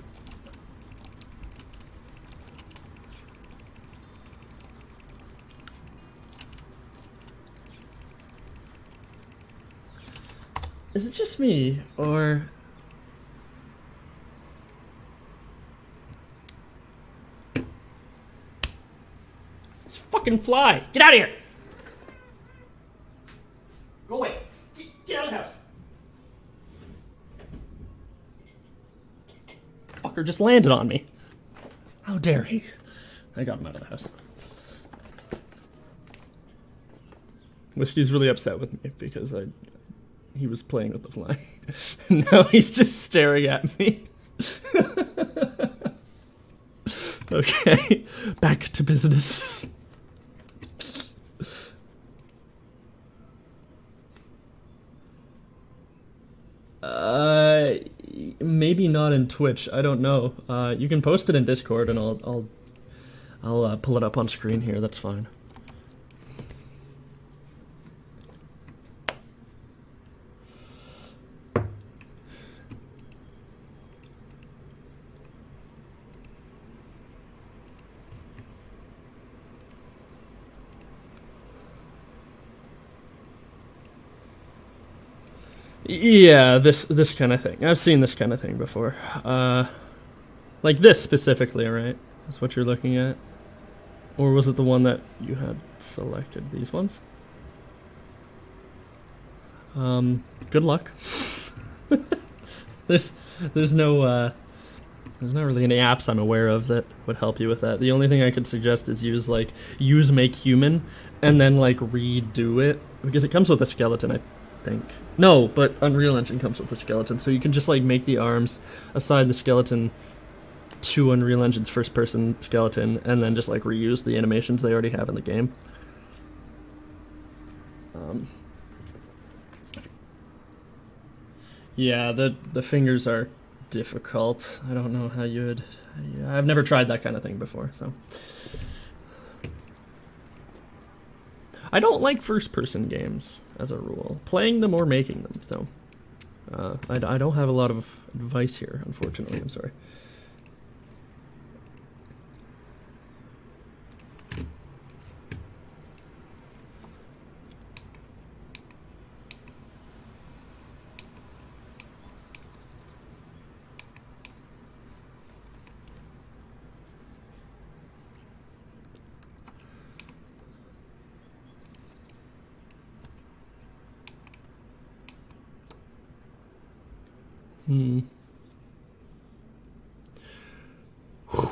Is it just me, or... This fucking fly! Get out of here! Go away! Get out of the house! Fucker just landed on me. How dare he? I got him out of the house. Whiskey's really upset with me because he was playing with the fly. Now he's just staring at me. Okay, back to business. maybe not in Twitch. I don't know. You can post it in Discord, and I'll pull it up on screen here. That's fine. Yeah, this kind of thing. I've seen this kind of thing before. Like this specifically, right? Is what you're looking at? Or was it the one that you had selected? These ones? Good luck. There's not really any apps I'm aware of that would help you with that. The only thing I could suggest is use Make Human and then like redo it, because it comes with a skeleton, I think. No, but Unreal Engine comes with a skeleton, so you can just like make the arms, assign the skeleton to Unreal Engine's first person skeleton, and then just like reuse the animations they already have in the game. Yeah, the fingers are difficult. I don't know how you would... I've never tried that kind of thing before, so... I don't like first-person games, as a rule. Playing them or making them, so... I don't have a lot of advice here, unfortunately. I'm sorry.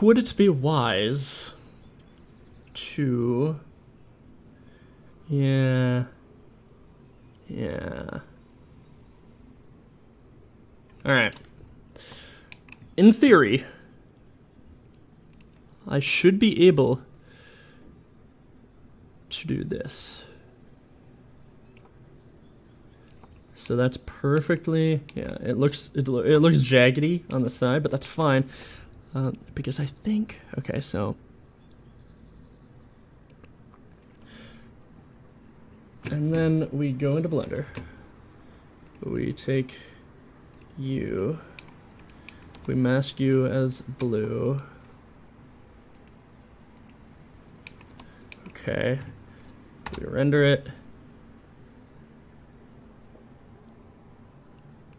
Would it be wise to... Yeah. Alright. In theory, I should be able to do this. So that's perfectly, yeah, it looks jaggedy on the side, but that's fine. Because I think, okay, so. And then we go into Blender. We take you. We mask you as blue. Okay. We render it.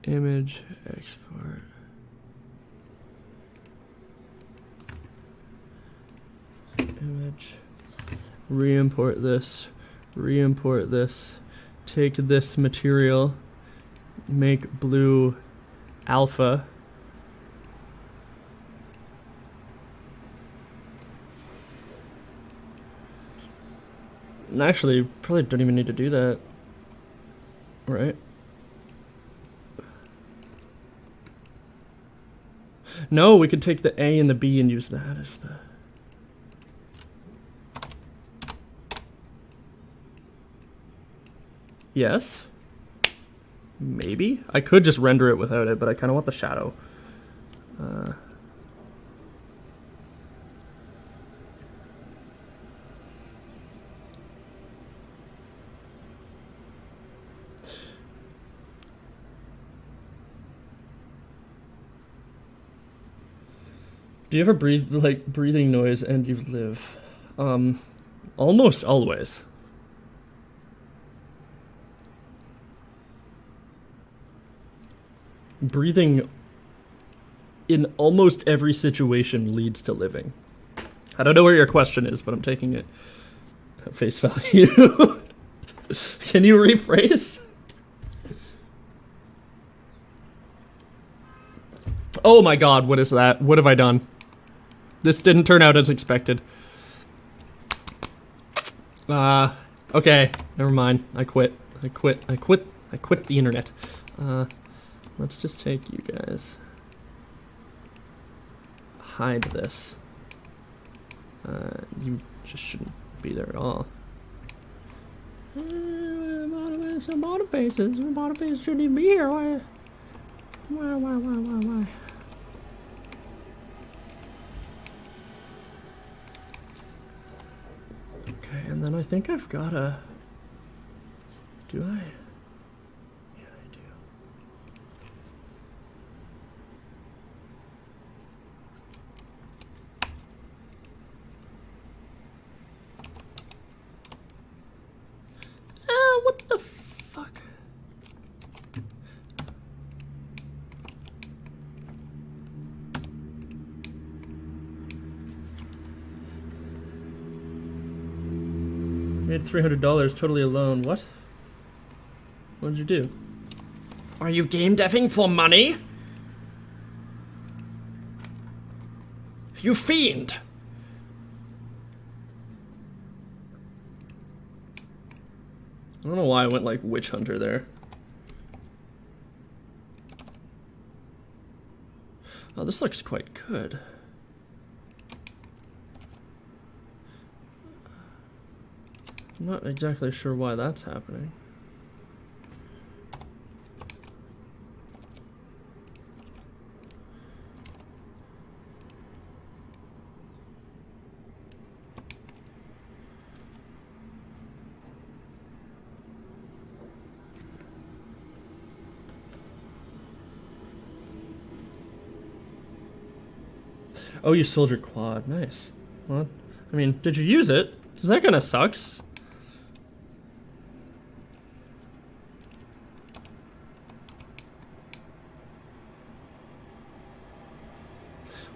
Image, export. Image. Re-import this. Re-import this. Take this material. Make blue alpha. And actually, probably don't even need to do that. Right? No, we could take the A and the B and use that as the... Yes? Maybe? I could just render it without it, but I kind of want the shadow. Do you ever breathe like breathing noise and you live? Almost always. Breathing in almost every situation leads to living. I don't know where your question is, but I'm taking it at face value. Can you rephrase? Oh my god, what is that? What have I done? This didn't turn out as expected. Okay, never mind. I quit the internet. Let's just take you guys. Hide this. You just shouldn't be there at all. Bottom faces shouldn't even be here. Why? Okay, and then I think I've got a... Do I? Yeah, I do. What the fuck? Made $300 totally alone. What? What did you do? Are you game deving for money? You fiend! I don't know why I went like witch hunter there. Oh, this looks quite good. I'm not exactly sure why that's happening. Oh, you sold your quad. Nice. Well, I mean, did you use it? Because that kind of sucks.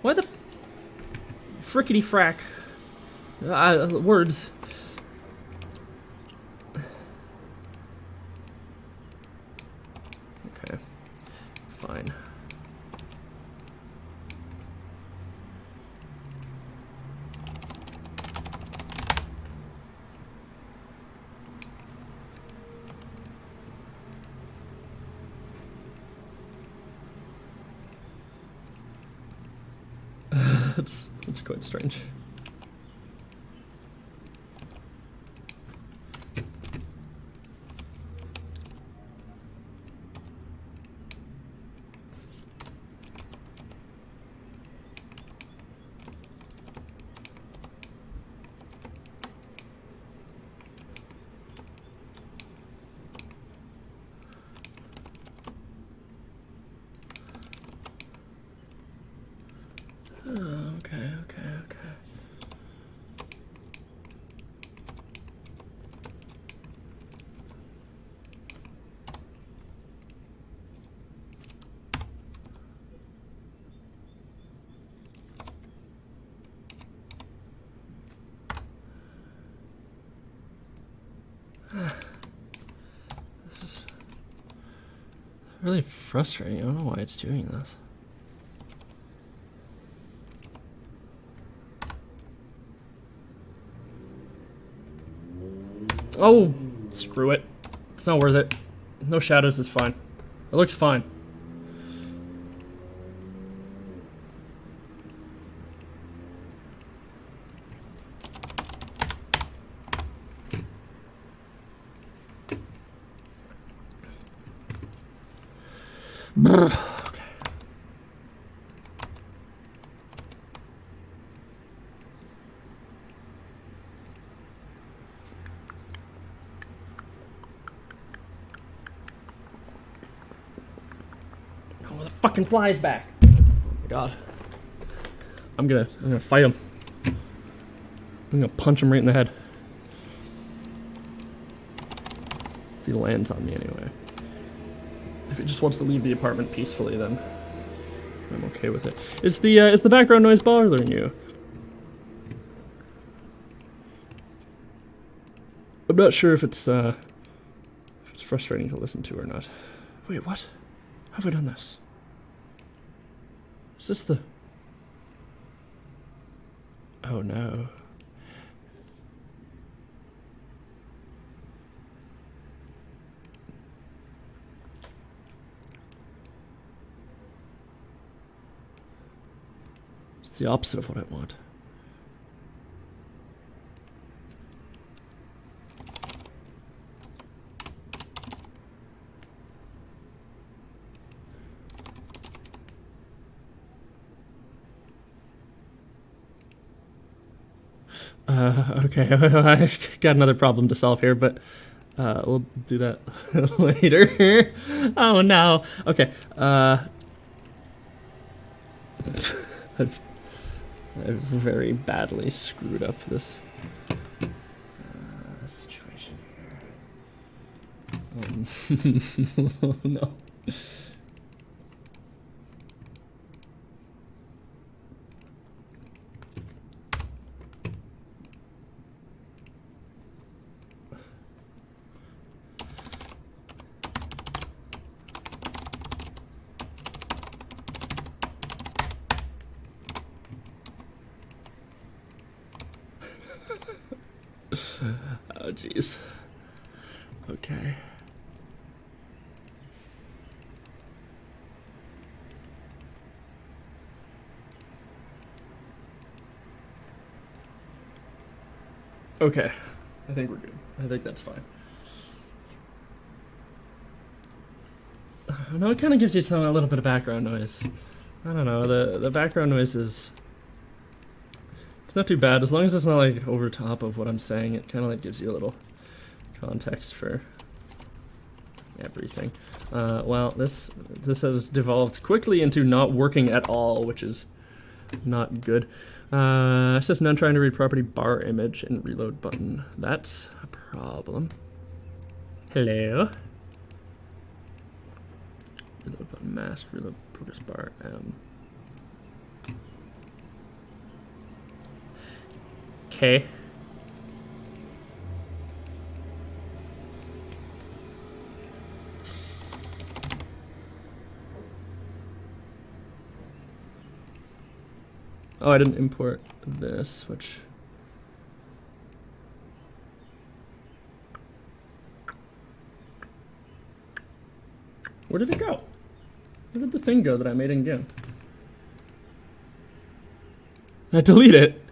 Why the frickety frack? Words. Okay. Fine. That's quite strange. Okay. This is really frustrating. I don't know why it's doing this. Oh, screw it. It's not worth it. No shadows is fine. It looks fine. Okay. Oh, the fucking fly's back. Oh my god. I'm gonna fight him. I'm gonna punch him right in the head. If he lands on me anyway. If he just wants to leave the apartment peacefully, then I'm okay with it. Is the background noise bothering you? I'm not sure if it's frustrating to listen to or not. Wait, what? How have I done this? Is this the... Oh no. It's the opposite of what I want. Okay, I've got another problem to solve here, but we'll do that later. Oh no. Okay. I've very badly screwed up this situation here. Oh no. Oh jeez. Okay. Okay. I think we're good. I think that's fine. No, it kind of gives you a little bit of background noise. I don't know. The background noise is not too bad, as long as it's not like over top of what I'm saying. It kind of like gives you a little context for everything. Well, this has devolved quickly into not working at all, which is not good. It says none trying to read property bar image and reload button. That's a problem. Hello. Reload button mask, reload progress bar M. Okay. Oh, I didn't import this, which... Where did it go? Where did the thing go that I made in GIMP? I delete it.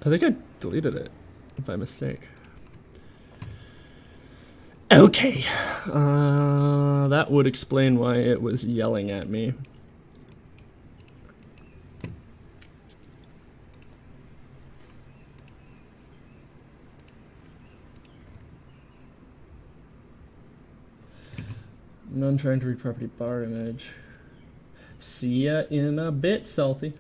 I think I deleted it by mistake. Okay. That would explain why it was yelling at me. None trying to read property bar image. See ya in a bit, Salty.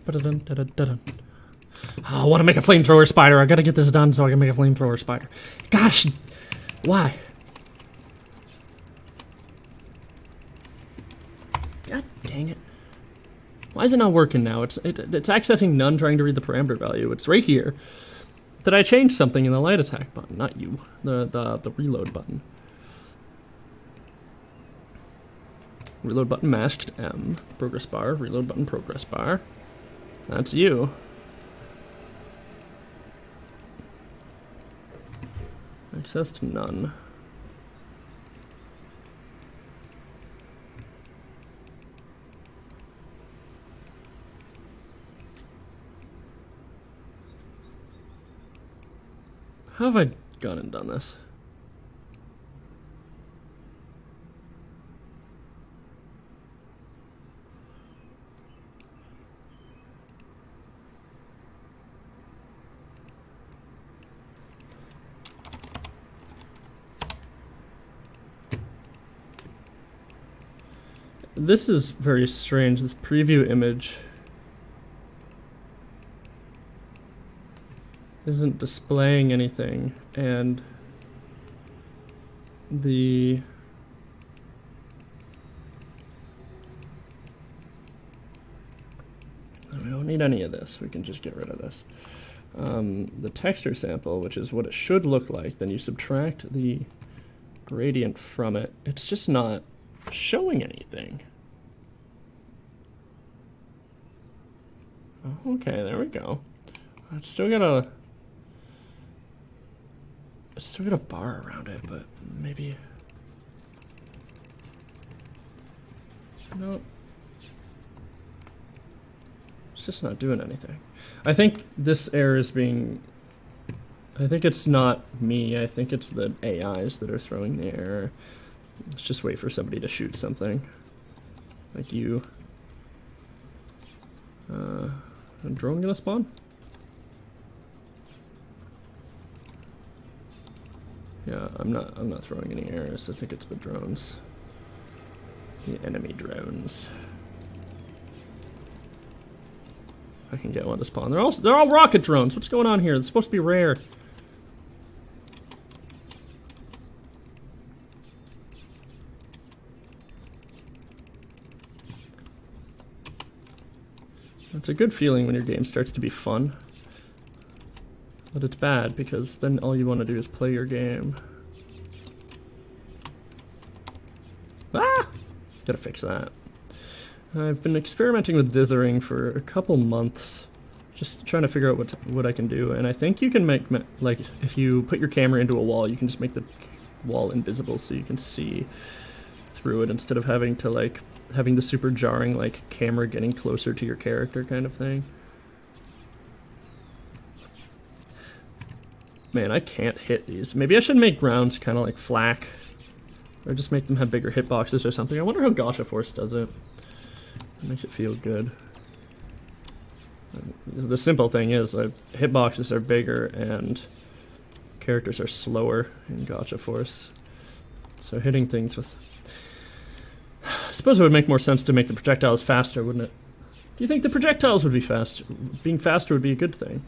Oh, I want to make a flamethrower spider. I gotta get this done so I can make a flamethrower spider. Gosh, why? God dang it. Why is it not working now? It's accessing none trying to read the parameter value. It's right here. Did I change something in the light attack button? Not you. The reload button. Reload button masked M. Progress bar. Reload button progress bar. That's you. Access to none. How have I gone and done this? This is very strange, this preview image isn't displaying anything, and the we don't need any of this, we can just get rid of this. The texture sample, which is what it should look like, then you subtract the gradient from it, it's just not showing anything. Oh, okay, there we go. It's still got a bar around it, but maybe No. It's just not doing anything. I think this error is being... I think it's not me. I think it's the AIs that are throwing the error. Let's just wait for somebody to shoot something. Like you. A drone gonna spawn? Yeah, I'm not throwing any arrows. I think it's the drones. The enemy drones. I can get one to spawn. They're all rocket drones. What's going on here? It's supposed to be rare. It's a good feeling when your game starts to be fun. But it's bad because then all you want to do is play your game. Ah! Gotta fix that. I've been experimenting with dithering for a couple months. Just trying to figure out what I can do. And I think you can make, like, if you put your camera into a wall, you can just make the wall invisible so you can see through it instead of having to, like, having the super jarring, like, camera getting closer to your character kind of thing. Man, I can't hit these. Maybe I should make grounds kind of like flak. Or just make them have bigger hitboxes or something. I wonder how Gacha Force does it. It makes it feel good. The simple thing is that hitboxes are bigger and characters are slower in Gacha Force. So hitting things with... I suppose it would make more sense to make the projectiles faster, wouldn't it? Do you think the projectiles would be faster? Being faster would be a good thing.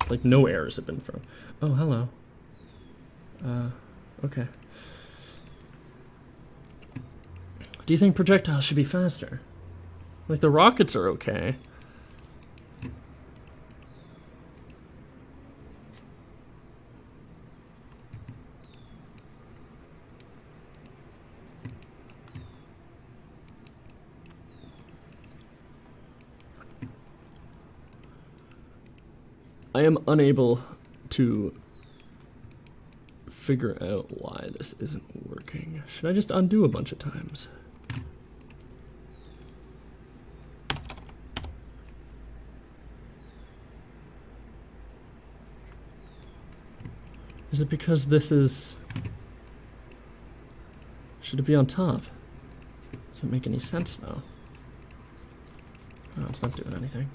Like, no errors have been thrown. Oh, hello. Okay. Do you think projectiles should be faster? Like, the rockets are okay. I am unable to figure out why this isn't working. Should I just undo a bunch of times? Is it because this is... Should it be on top? Doesn't make any sense though. Oh, it's not doing anything.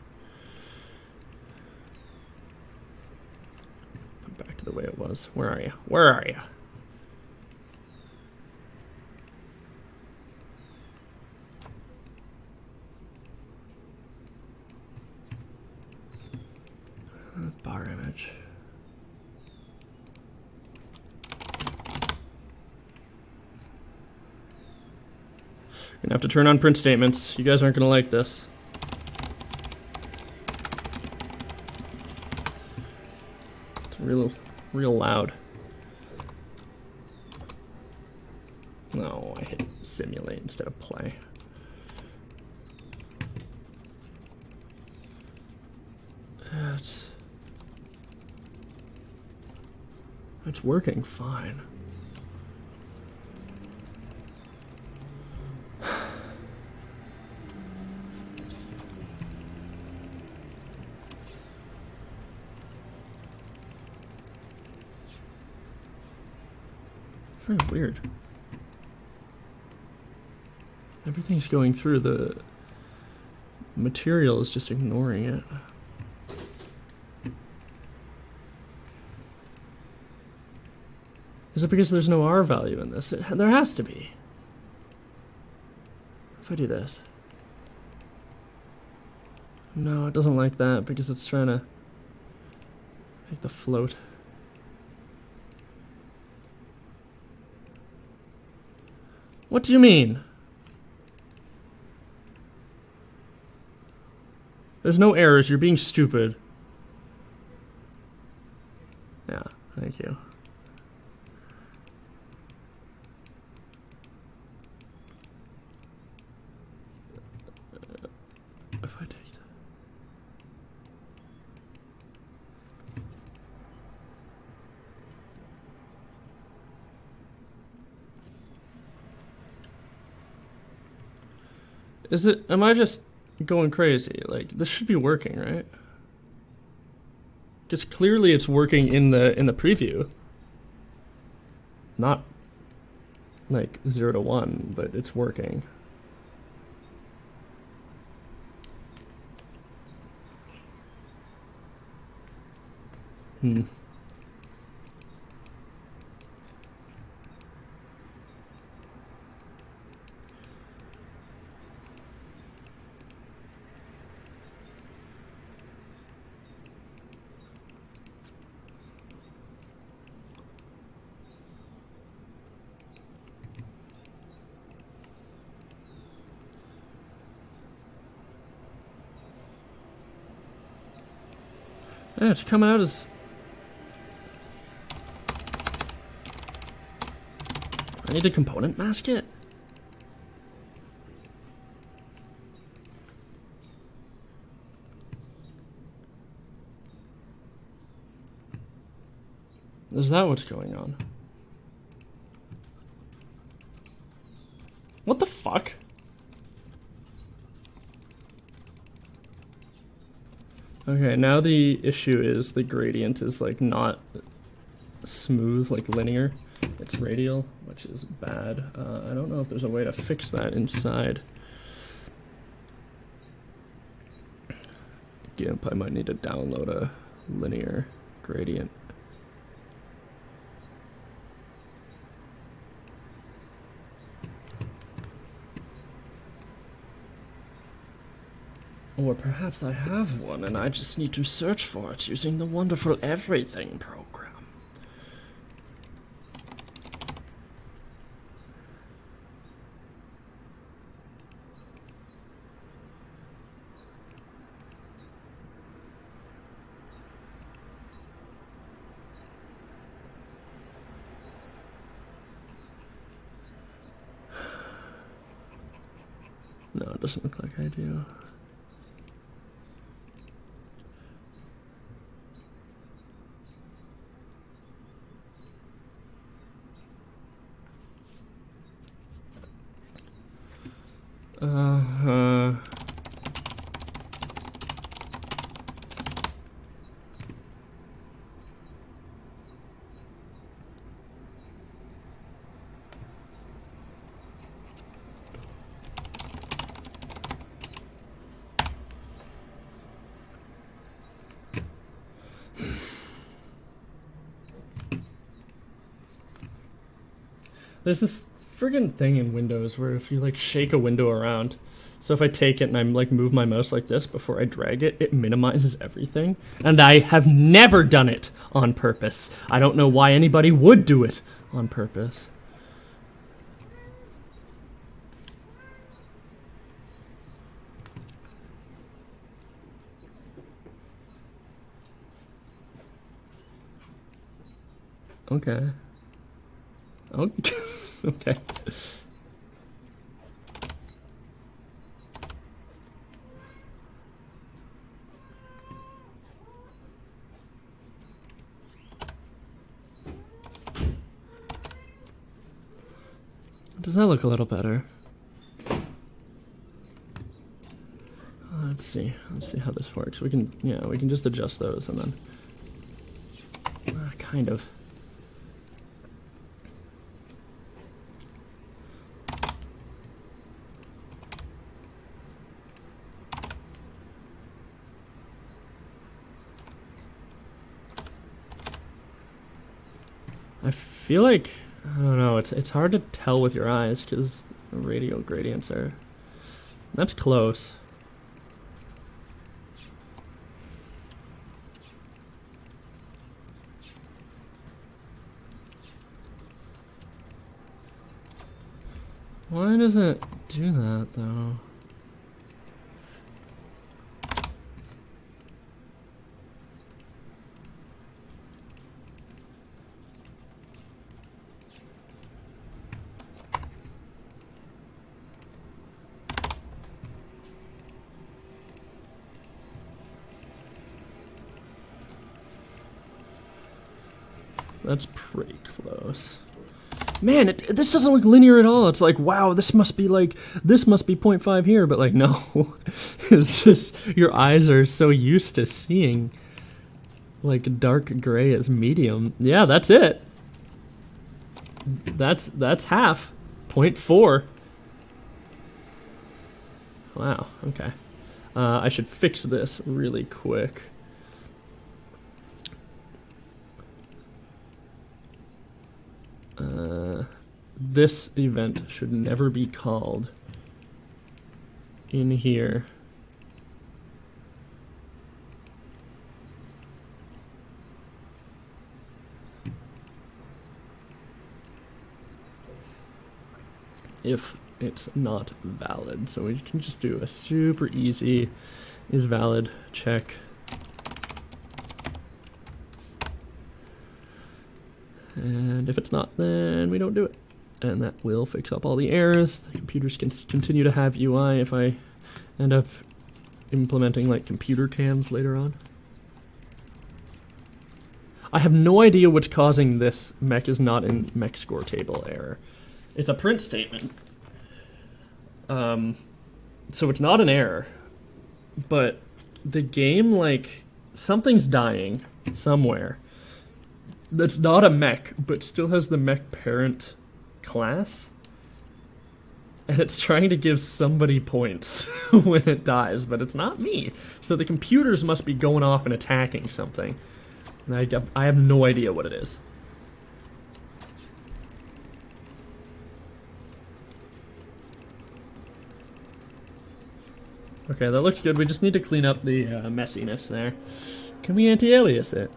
Back to the way it was. Where are you? Where are you? Bar image. Gonna have to turn on print statements. You guys aren't gonna like this. Real loud. No, I hit simulate instead of play. It's working fine. Very weird. Everything's going through, the material is just ignoring it. Is it because there's no R value in this? There has to be. If I do this. No, it doesn't like that because it's trying to make the float. What do you mean? There's no errors, you're being stupid. Yeah, thank you. If I take that. Is it? Am I just going crazy? Like, this should be working, right? Because clearly it's working in the preview. Not like 0 to 1, but it's working. Yeah, it's coming out as... I need to component mask it? Is that what's going on? What the fuck? Okay, now the issue is the gradient is like not smooth, like linear. It's radial, which is bad. I don't know if there's a way to fix that inside GIMP. I might need to download a linear gradient. Or perhaps I have one and I just need to search for it using the wonderful everything program. No, it doesn't look like I do. There's this friggin' thing in Windows where if you like shake a window around, so if I take it and I'm like move my mouse like this before I drag it, it minimizes everything. And I have never done it on purpose. I don't know why anybody would do it on purpose. Okay. Okay. Okay. Does that look a little better? Let's see. Let's see how this works. We can, yeah, we can just adjust those and then kind of. I feel like, I don't know, it's hard to tell with your eyes because radial gradients are, that's close. Why does it do that though? That's pretty close. Man, this doesn't look linear at all. It's like, wow, this must be 0.5 here, but like, no. It's just, your eyes are so used to seeing like dark gray as medium. Yeah, that's it. That's half. 0.4. Wow, okay. I should fix this really quick. This event should never be called in here. If it's not valid. So we can just do a super easy is valid check. And if it's not, then we don't do it. And that will fix up all the errors. The computers can continue to have UI if I end up implementing like computer cams later on. I have no idea what's causing this mech is not in mech score table error. It's a print statement. So it's not an error, but the game, like, something's dying somewhere that's not a mech, but still has the mech parent class, and it's trying to give somebody points when it dies, but it's not me. So the computers must be going off and attacking something. And I have no idea what it is. Okay, that looks good. We just need to clean up the messiness there. Can we anti-alias it?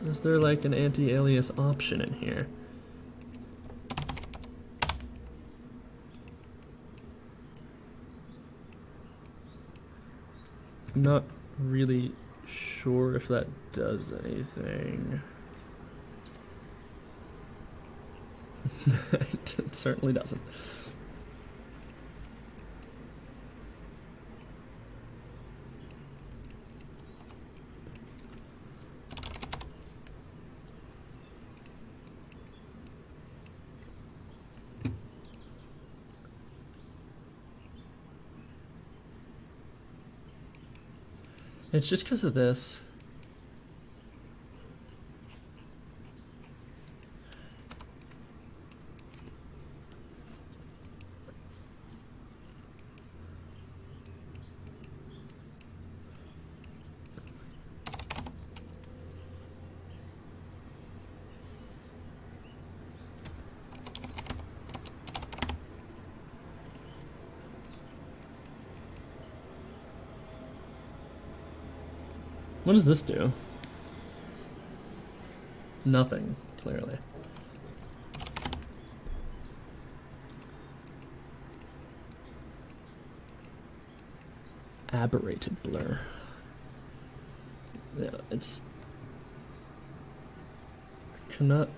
Is there like an anti-alias option in here? I'm not really sure if that does anything. It certainly doesn't. It's just because of this. What does this do? Nothing, clearly. Aberrated blur. Yeah, it's... Cannot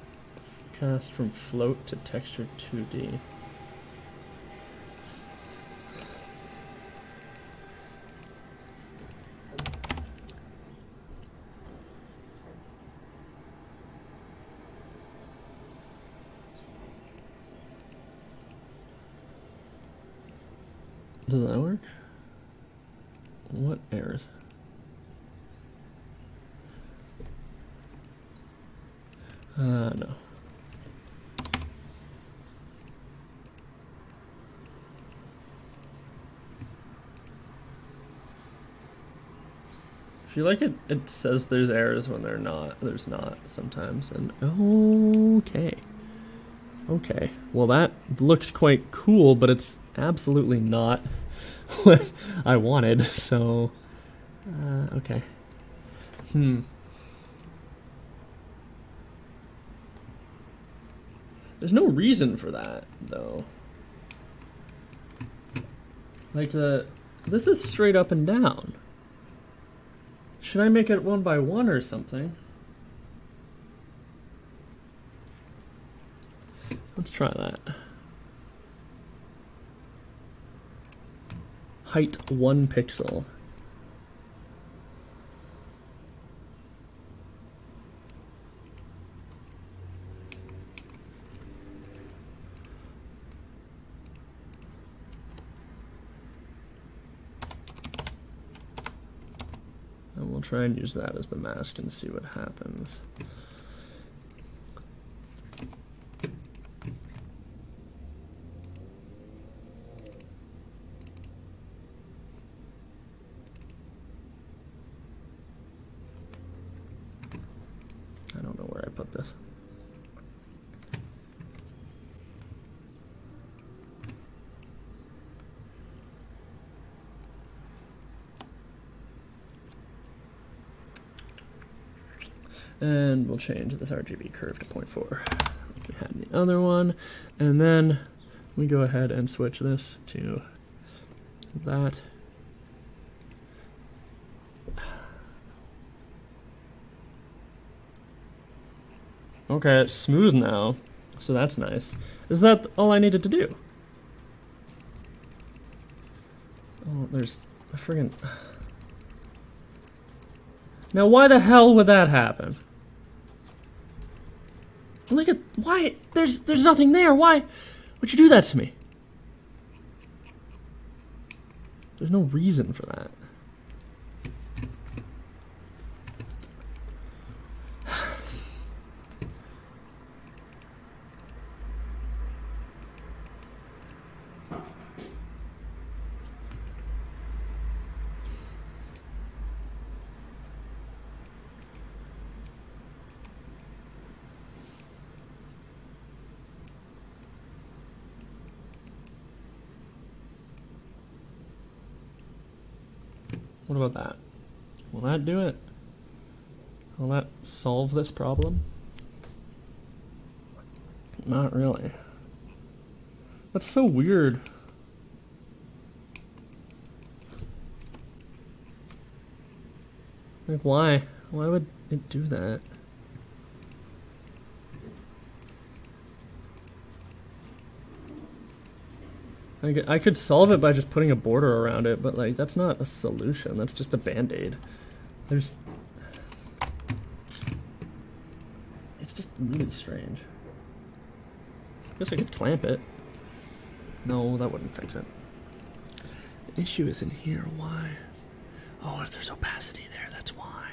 cast from float to texture 2D. Does that work? What errors? No. I feel like it says there's errors when there's not sometimes, and okay. Okay, well that looks quite cool, but it's absolutely not what I wanted, so, okay. There's no reason for that, though. Like this is straight up and down. Should I make it 1 by 1 or something? Let's try that. Height 1 pixel. try and use that as the mask and see what happens. I don't know where I put this. And we'll change this RGB curve to 0.4 like we had in the other one. And then we go ahead and switch this to that. Okay, it's smooth now, so that's nice. Is that all I needed to do? Oh, there's a friggin'... Now why the hell would that happen? Look at, why, there's nothing there, why would you do that to me? There's no reason for that. What about that? Will that do it? Will that solve this problem? Not really. That's so weird. Like, why? Why would it do that? I could solve it by just putting a border around it, but like, that's not a solution. That's just a band-aid. It's just really strange. I guess I could clamp it. No, that wouldn't fix it. The issue is in here. Why? Oh, there's opacity there. That's why.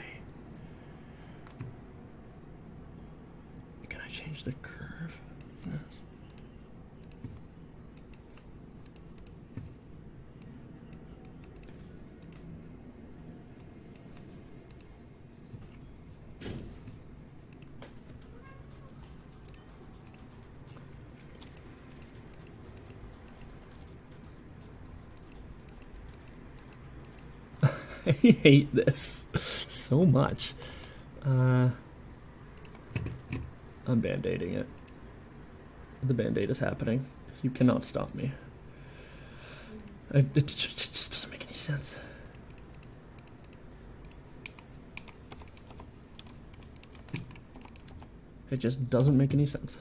Can I change the curve? Yes. I hate this so much. I'm band-aiding it. The band-aid is happening. You cannot stop me. It just doesn't make any sense. It just doesn't make any sense.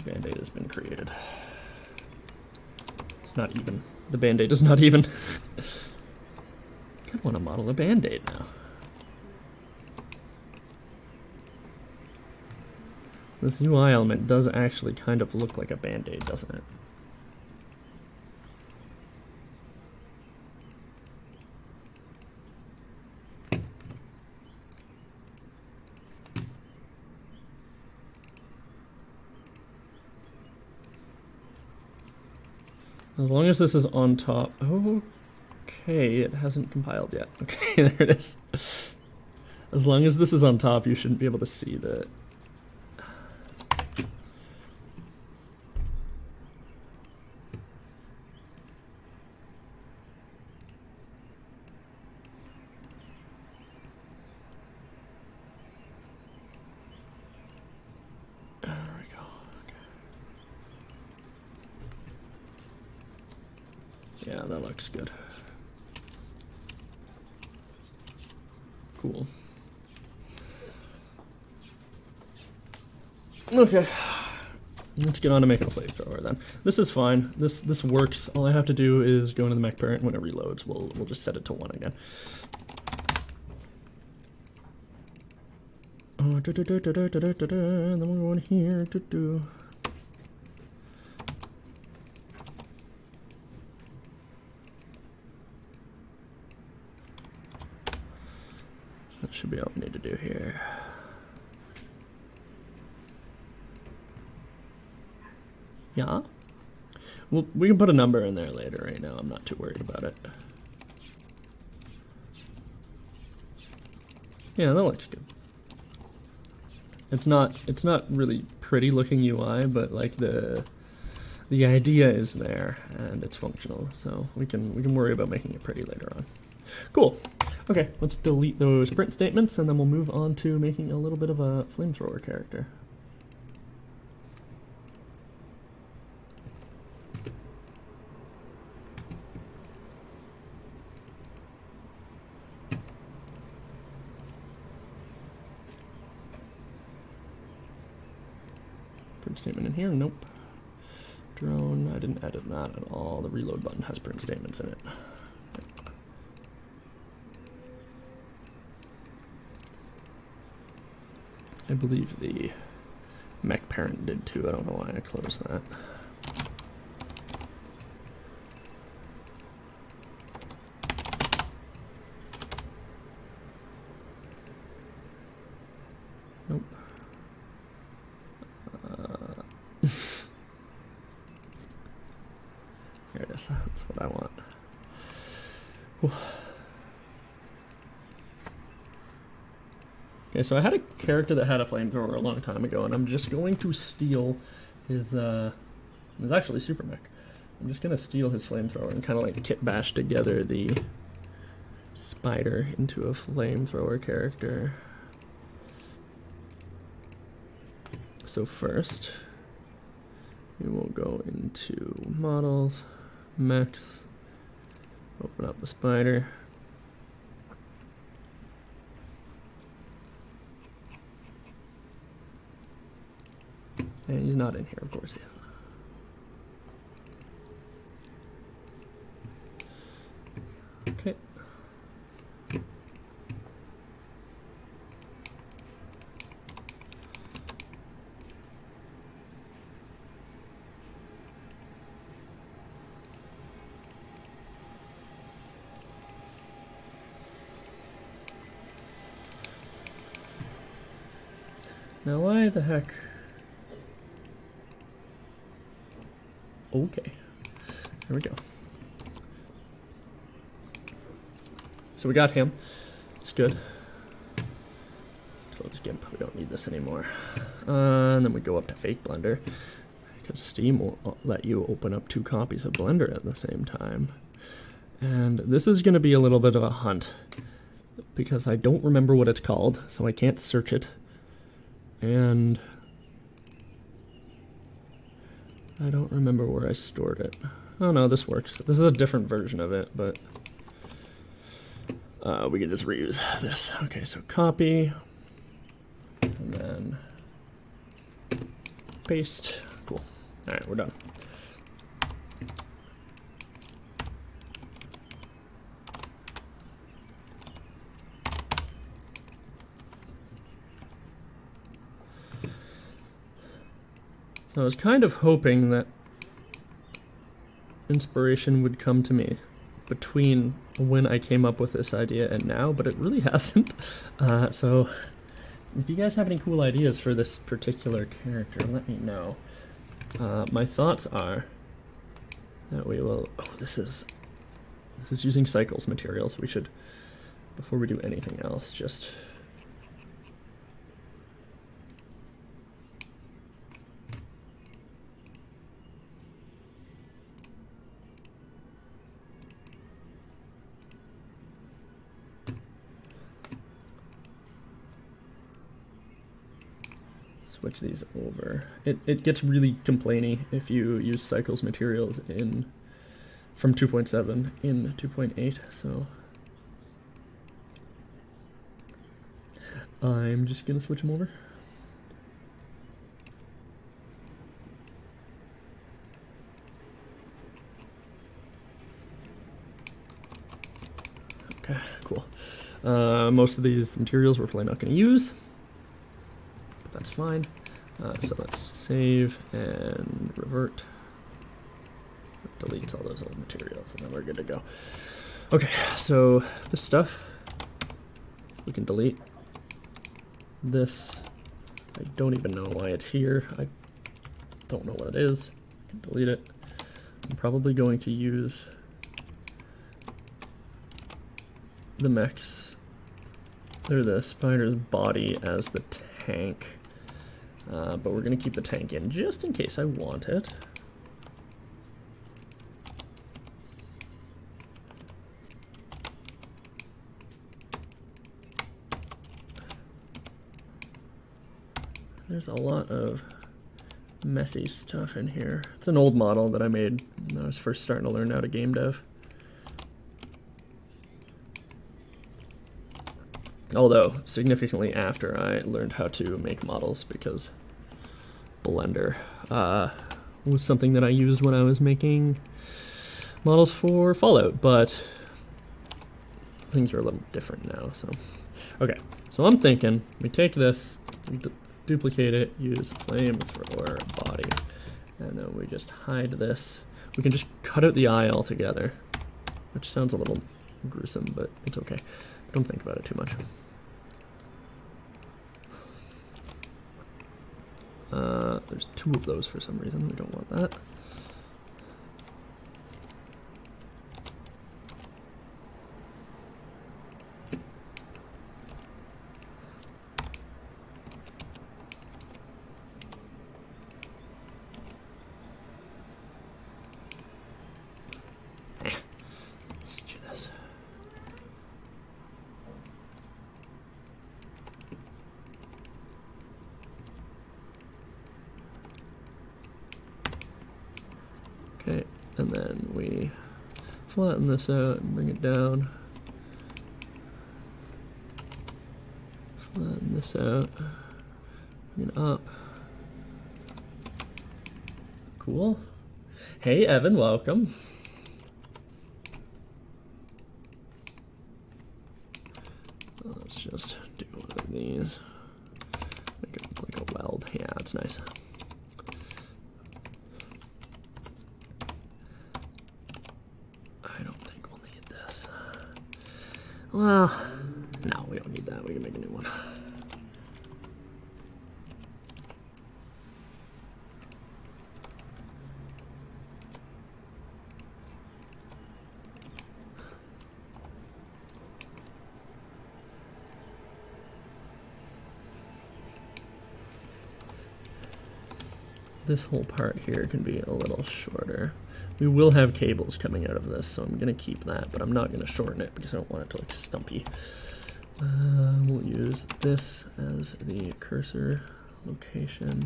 Band-aid has been created. It's not even. The band-aid is not even. I want to model a band-aid now. This UI element does actually kind of look like a band-aid, doesn't it? As long as this is on top. Okay, it hasn't compiled yet. Okay, there it is. As long as this is on top, you shouldn't be able to see that. Yeah, that looks good. Cool. Okay. let's get on to making a flamethrower then. This is fine. This works. All I have to do is go into the mech parent. When it reloads, we'll just set it to 1 again. Oh, then we'll go in here. That should be all we need to do here. Yeah. Well, we can put a number in there later. Right now, I'm not too worried about it. Yeah, that looks good. It's not really pretty looking UI, but like the idea is there and it's functional, so we can worry about making it pretty later on. Cool. Okay, let's delete those print statements and then we'll move on to making a little bit of a flamethrower character. Print statement in here? Nope. Drone, I didn't edit that at all. The reload button has print statements in it. I believe the mech parent did too. I don't know why I closed that. Nope. Here it is. That's what I want. Cool. Okay, so I had a character that had a flamethrower a long time ago, and I'm just going to steal his, it's actually SuperMech. I'm just gonna steal his flamethrower and kind of like kit bash together the spider into a flamethrower character. So first, we will go into models, mechs, open up the spider. And he's not in here, of course, yet. Okay. Now, why the heck? Okay, there we go. So we got him. It's good. Close GIMP. We don't need this anymore. And then we go up to Fake Blender because Steam will let you open up 2 copies of Blender at the same time. And this is going to be a little bit of a hunt because I don't remember what it's called, so I can't search it. And I don't remember where I stored it. Oh no, this works. This is a different version of it, but we can just reuse this. Okay, so copy, and then paste. Cool. All right, we're done. So I was kind of hoping that inspiration would come to me between when I came up with this idea and now, but it really hasn't. So if you guys have any cool ideas for this particular character, let me know. My thoughts are that we will, this is using cycles materials. We should, before we do anything else, just switch these over. It gets really complainy if you use cycles materials in from 2.7 in 2.8, so I'm just gonna switch them over. Okay, cool. Most of these materials we're probably not going to use, but that's fine. So let's save and revert. Delete all those old materials, and then we're good to go. Okay, so this stuff we can delete. This, I don't even know why it's here. I don't know what it is. I can delete it. I'm probably going to use the mech's, or the spider's body as the tank. But we're going to keep the tank in just in case I want it. There's a lot of messy stuff in here. It's an old model that I made when I was first starting to learn how to game dev. Although, significantly after I learned how to make models, because Blender was something that I used when I was making models for Fallout, but things are a little different now, so. Okay, so I'm thinking we take this, we duplicate it, use flamethrower body, and then we just hide this. We can just cut out the eye altogether, which sounds a little gruesome, but it's okay. Don't think about it too much. There's 2 of those for some reason. We don't want that. Let's do this. Okay, and then we flatten this out and bring it down. Flatten this out, bring it up. Cool. Hey Evan, welcome. Let's just do one of these. Make it look like a weld. Yeah, that's nice. Well, no, we don't need that. We can make a new one. This whole part here can be a little shorter. We will have cables coming out of this, so I'm going to keep that, but I'm not going to shorten it because I don't want it to look stumpy. We'll use this as the cursor location.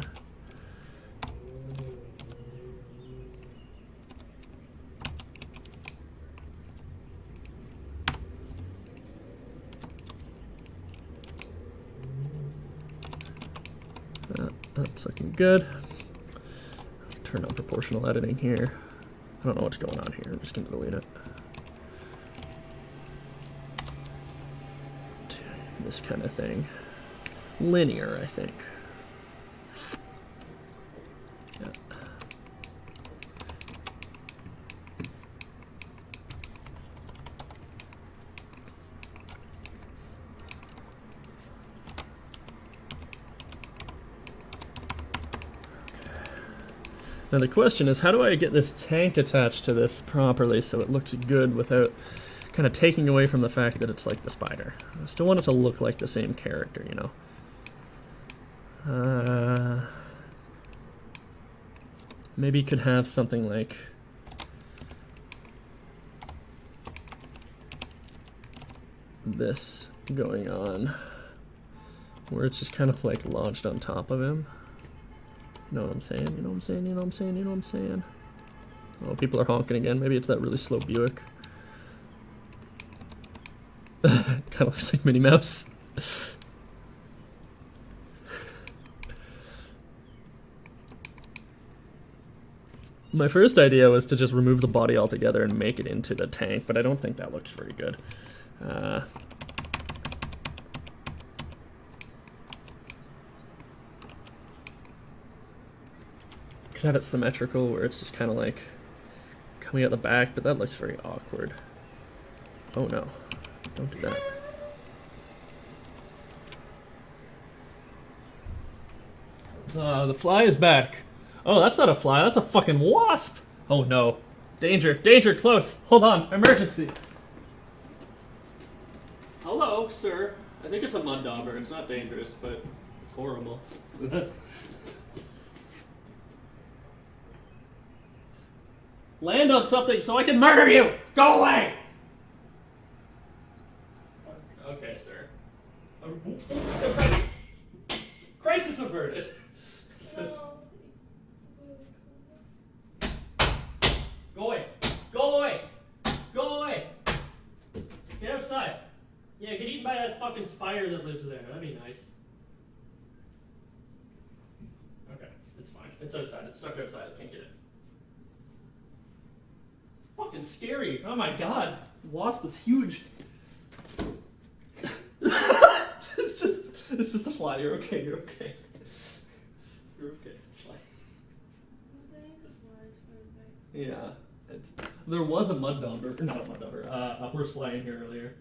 That's looking good. Turn on proportional editing here. I don't know what's going on here. I'm just going to delete it. This kind of thing. Linear, I think. Yeah. Now the question is, how do I get this tank attached to this properly so it looks good without kind of taking away from the fact that it's like the spider? I still want it to look like the same character, you know? Maybe you could have something like this going on, where it's just kind of like lodged on top of him. You know what I'm saying? You know what I'm saying? You know what I'm saying? You know what I'm saying? Oh, people are honking again. Maybe it's that really slow Buick. Kind of looks like Minnie Mouse. My first idea was to just remove the body altogether and make it into the tank, but I don't think that looks very good. Could have it symmetrical where it's just kind of like coming out the back, but that looks very awkward. Oh no, don't do that. The fly is back. Oh, that's not a fly, that's a fucking wasp. Oh no. Danger, danger, close. Hold on, emergency. Hello, sir. I think it's a mud dauber. It's not dangerous, but it's horrible. Land on something so I can murder you! Go away! Okay, sir. Crisis averted. Go away! Go away! Go away! Get outside! Yeah, get eaten by that fucking spider that lives there. That'd be nice. Okay, it's fine. It's outside. It's stuck outside. I can't get it. Fucking scary. Oh my god. Wasp is huge. It's just a fly. You're okay. You're okay. You're okay. It's fine. Yeah. There was a mud dauber, not a mud dauber, a horsefly in here earlier.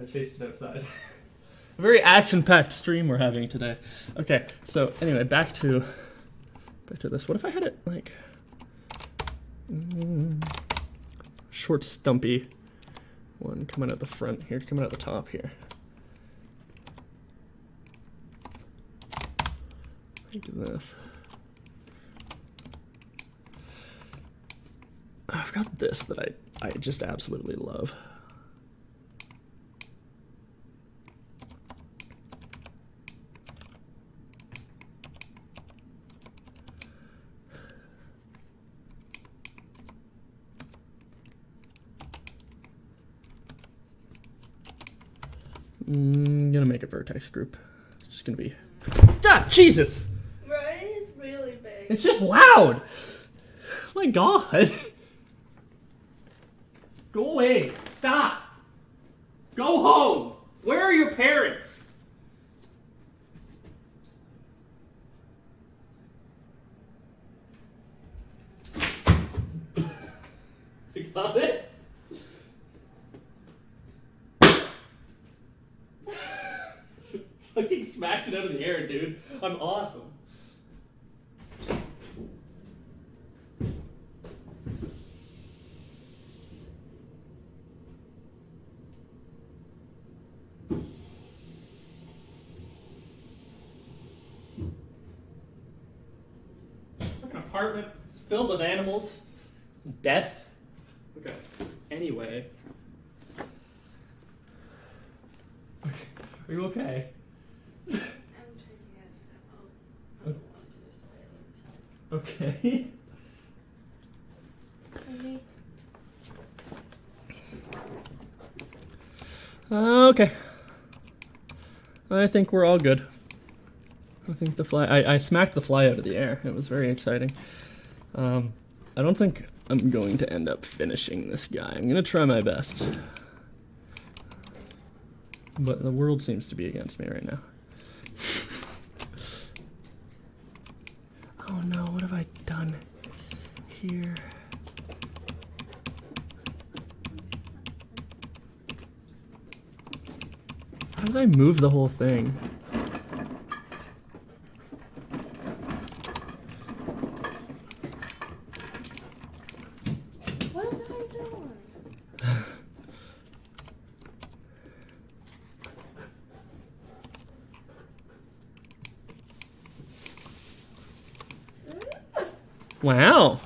I chased it outside. A very action-packed stream we're having today. Okay, so anyway, back to this. What if I had it like short, stumpy one coming out the front here, coming out the top here. Do this. I've got this that I just absolutely love. I'm gonna make a vertex group. It's just gonna be. Ah, Jesus! Right? It's really big. It's just loud! Oh my god! Go away! Stop! Go home! Where are your parents? You got it? Fucking smacked it out of the air, dude. I'm awesome. Fucking apartment. It's filled with animals. Death. Okay. Anyway. Are you okay? Okay. Okay. I think we're all good. I think the fly. I smacked the fly out of the air. It was very exciting. I don't think I'm going to end up finishing this guy. I'm going to try my best. But the world seems to be against me right now. Oh no, what have I done here? How did I move the whole thing? What am I doing? Wow.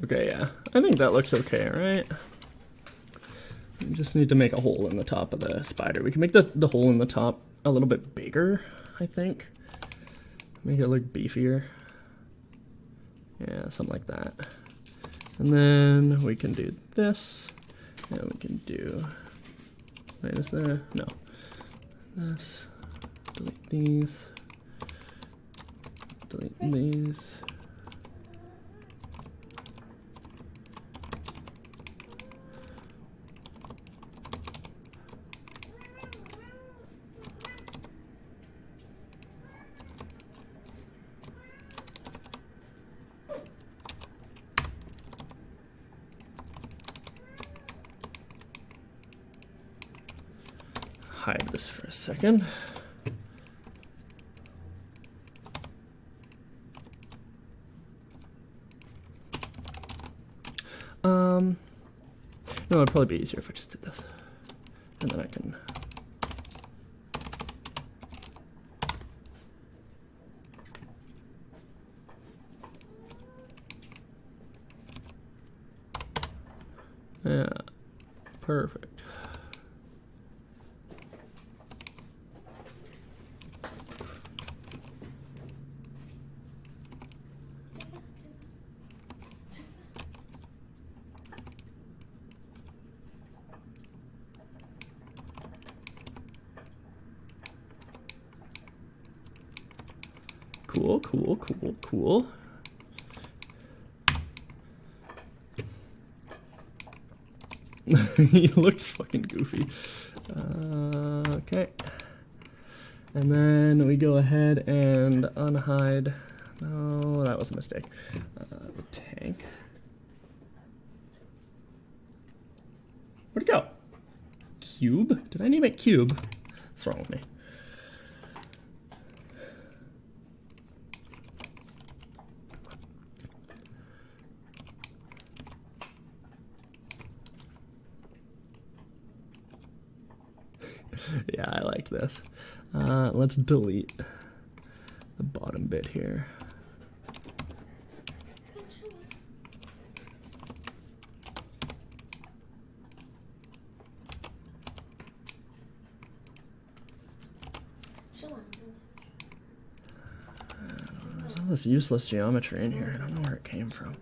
Okay, yeah. I think that looks okay, right? We just need to make a hole in the top of the spider. We can make the hole in the top a little bit bigger, I think. Make it look beefier. Yeah, something like that. And then we can do this. And we can do... Wait, is there? No. This. Delete these. these. Hide this for a second. No, it'd probably be easier if I just did this. And then I can... Yeah, perfect. Cool, cool, cool, cool. He looks fucking goofy. Okay. And then we go ahead and unhide. No, that was a mistake. The tank. Where'd it go? Cube? Did I name it Cube? What's wrong with me? Yeah, I like this. Let's delete the bottom bit here. There's all this useless geometry in here. I don't know where it came from.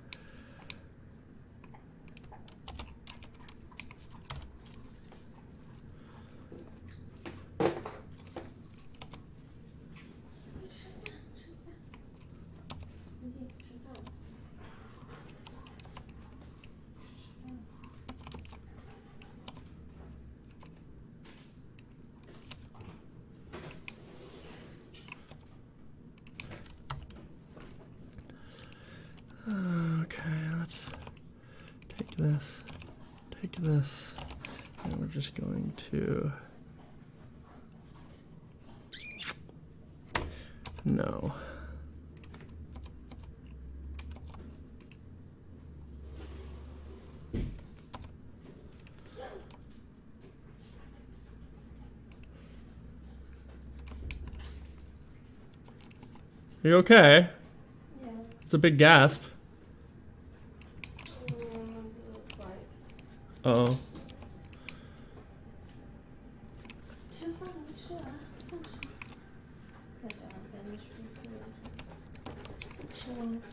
Take this, and we're just going to, no. Are you okay? Yeah. It's a big gasp. Uh-oh.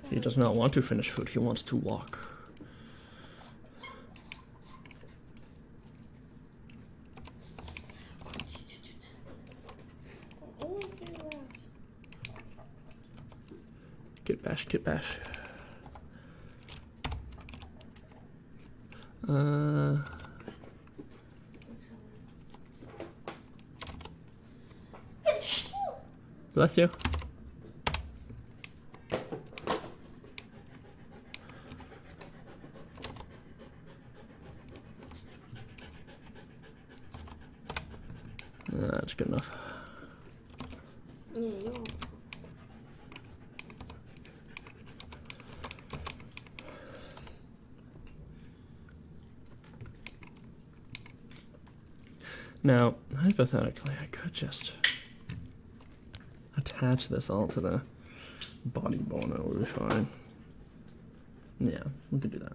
He does not want to finish food, he wants to walk. Get bash, get bash. Bless you. That's good enough. Now, hypothetically, I could just attach this all to the body bone. It will be fine. Yeah, we could do that.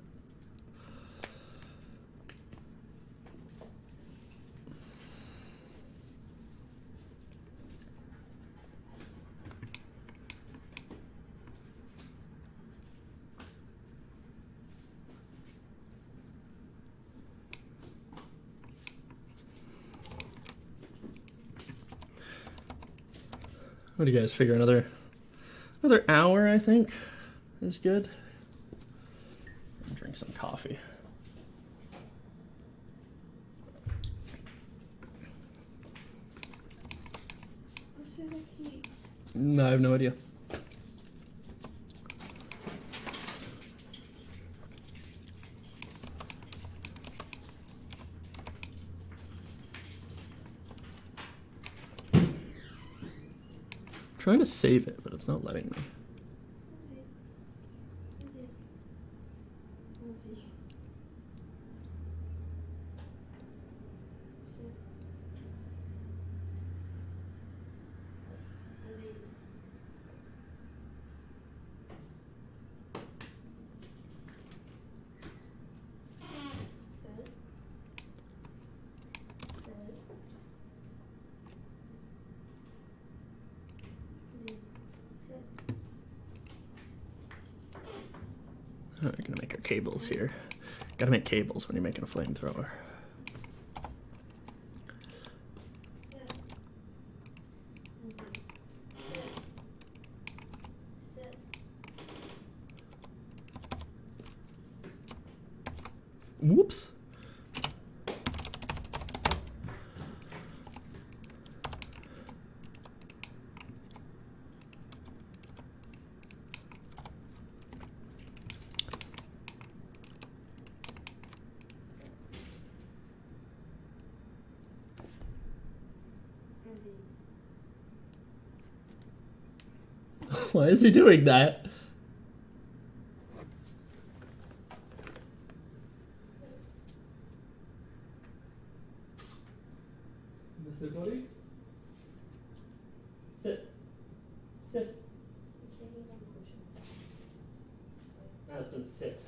What do you guys figure? Another Another hour, I think, is good. I'll drink some coffee. What's in the key? No, I have no idea. Trying to save it, but it's not letting me. Oh, we're gonna make our cables here. Gotta make cables when you're making a flamethrower. Whoops. Why is he doing that? Sit, buddy. Sit. Sit. Aston, sit.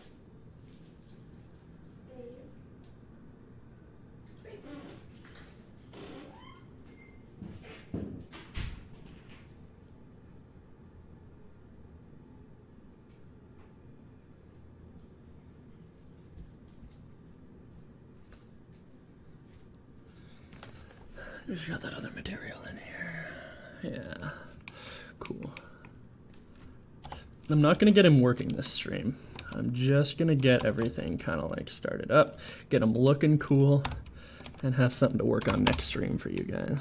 We've got that other material in here. Yeah, cool. I'm not gonna get him working this stream. I'm just gonna get everything kind of like started up, get him looking cool, and have something to work on next stream for you guys.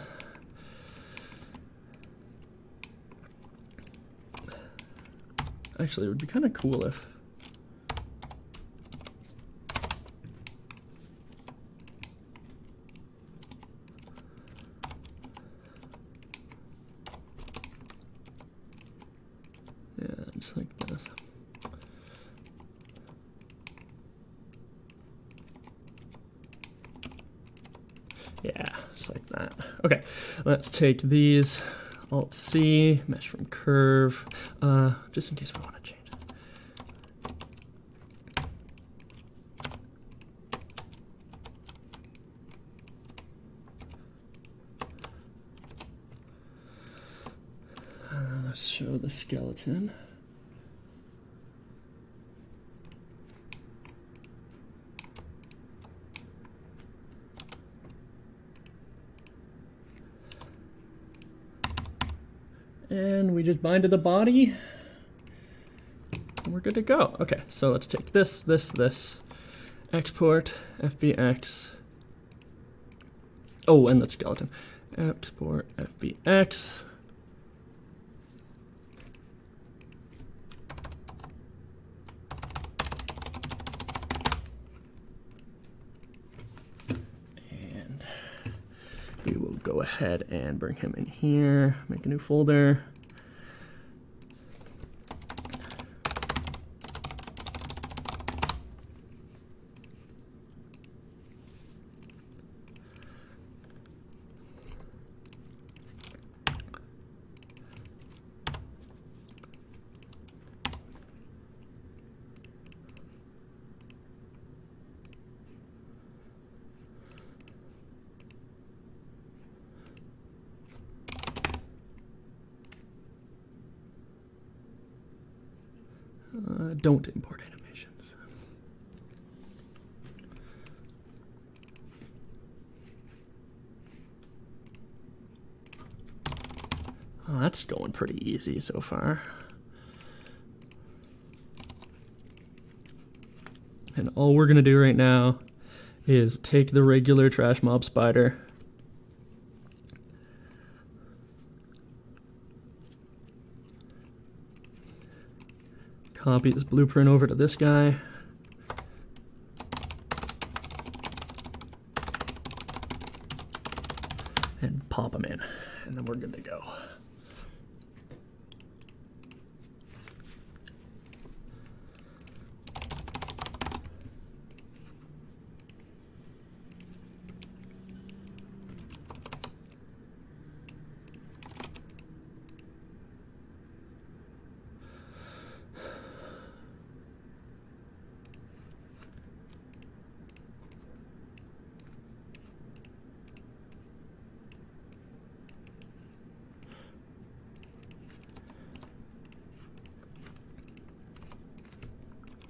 Actually, it would be kind of cool if... Yeah, just like this. Yeah, just like that. Okay, let's take these. Alt-C, mesh from curve, just in case we want to change it. Let's show the skeleton. And we just bind to the body, and we're good to go. Okay, so let's take this, export, FBX. Oh, and the skeleton. Export, FBX. And we will go ahead and bring him in here, make a new folder. Don't import animations. Oh, that's going pretty easy so far. And all we're gonna do right now is take the regular trash mob spider, copy this blueprint over to this guy, and pop them in, and then we're good to go.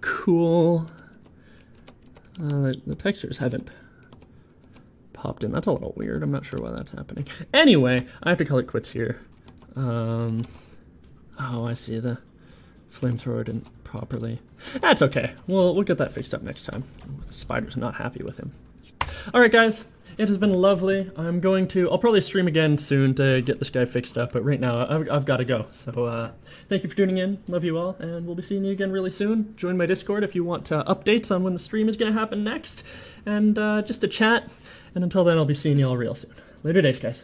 Cool. The textures haven't popped in. That's a little weird. I'm not sure why that's happening. Anyway, I have to call it quits here. Oh, I see. The flamethrower didn't properly. That's okay. We'll get that fixed up next time. The spider's not happy with him. All right, guys. It has been lovely. I'll probably stream again soon to get this guy fixed up, but right now I've got to go. So thank you for tuning in. Love you all, and we'll be seeing you again really soon. Join my Discord if you want updates on when the stream is going to happen next, and just to chat. And until then, I'll be seeing you all real soon. Later days, guys.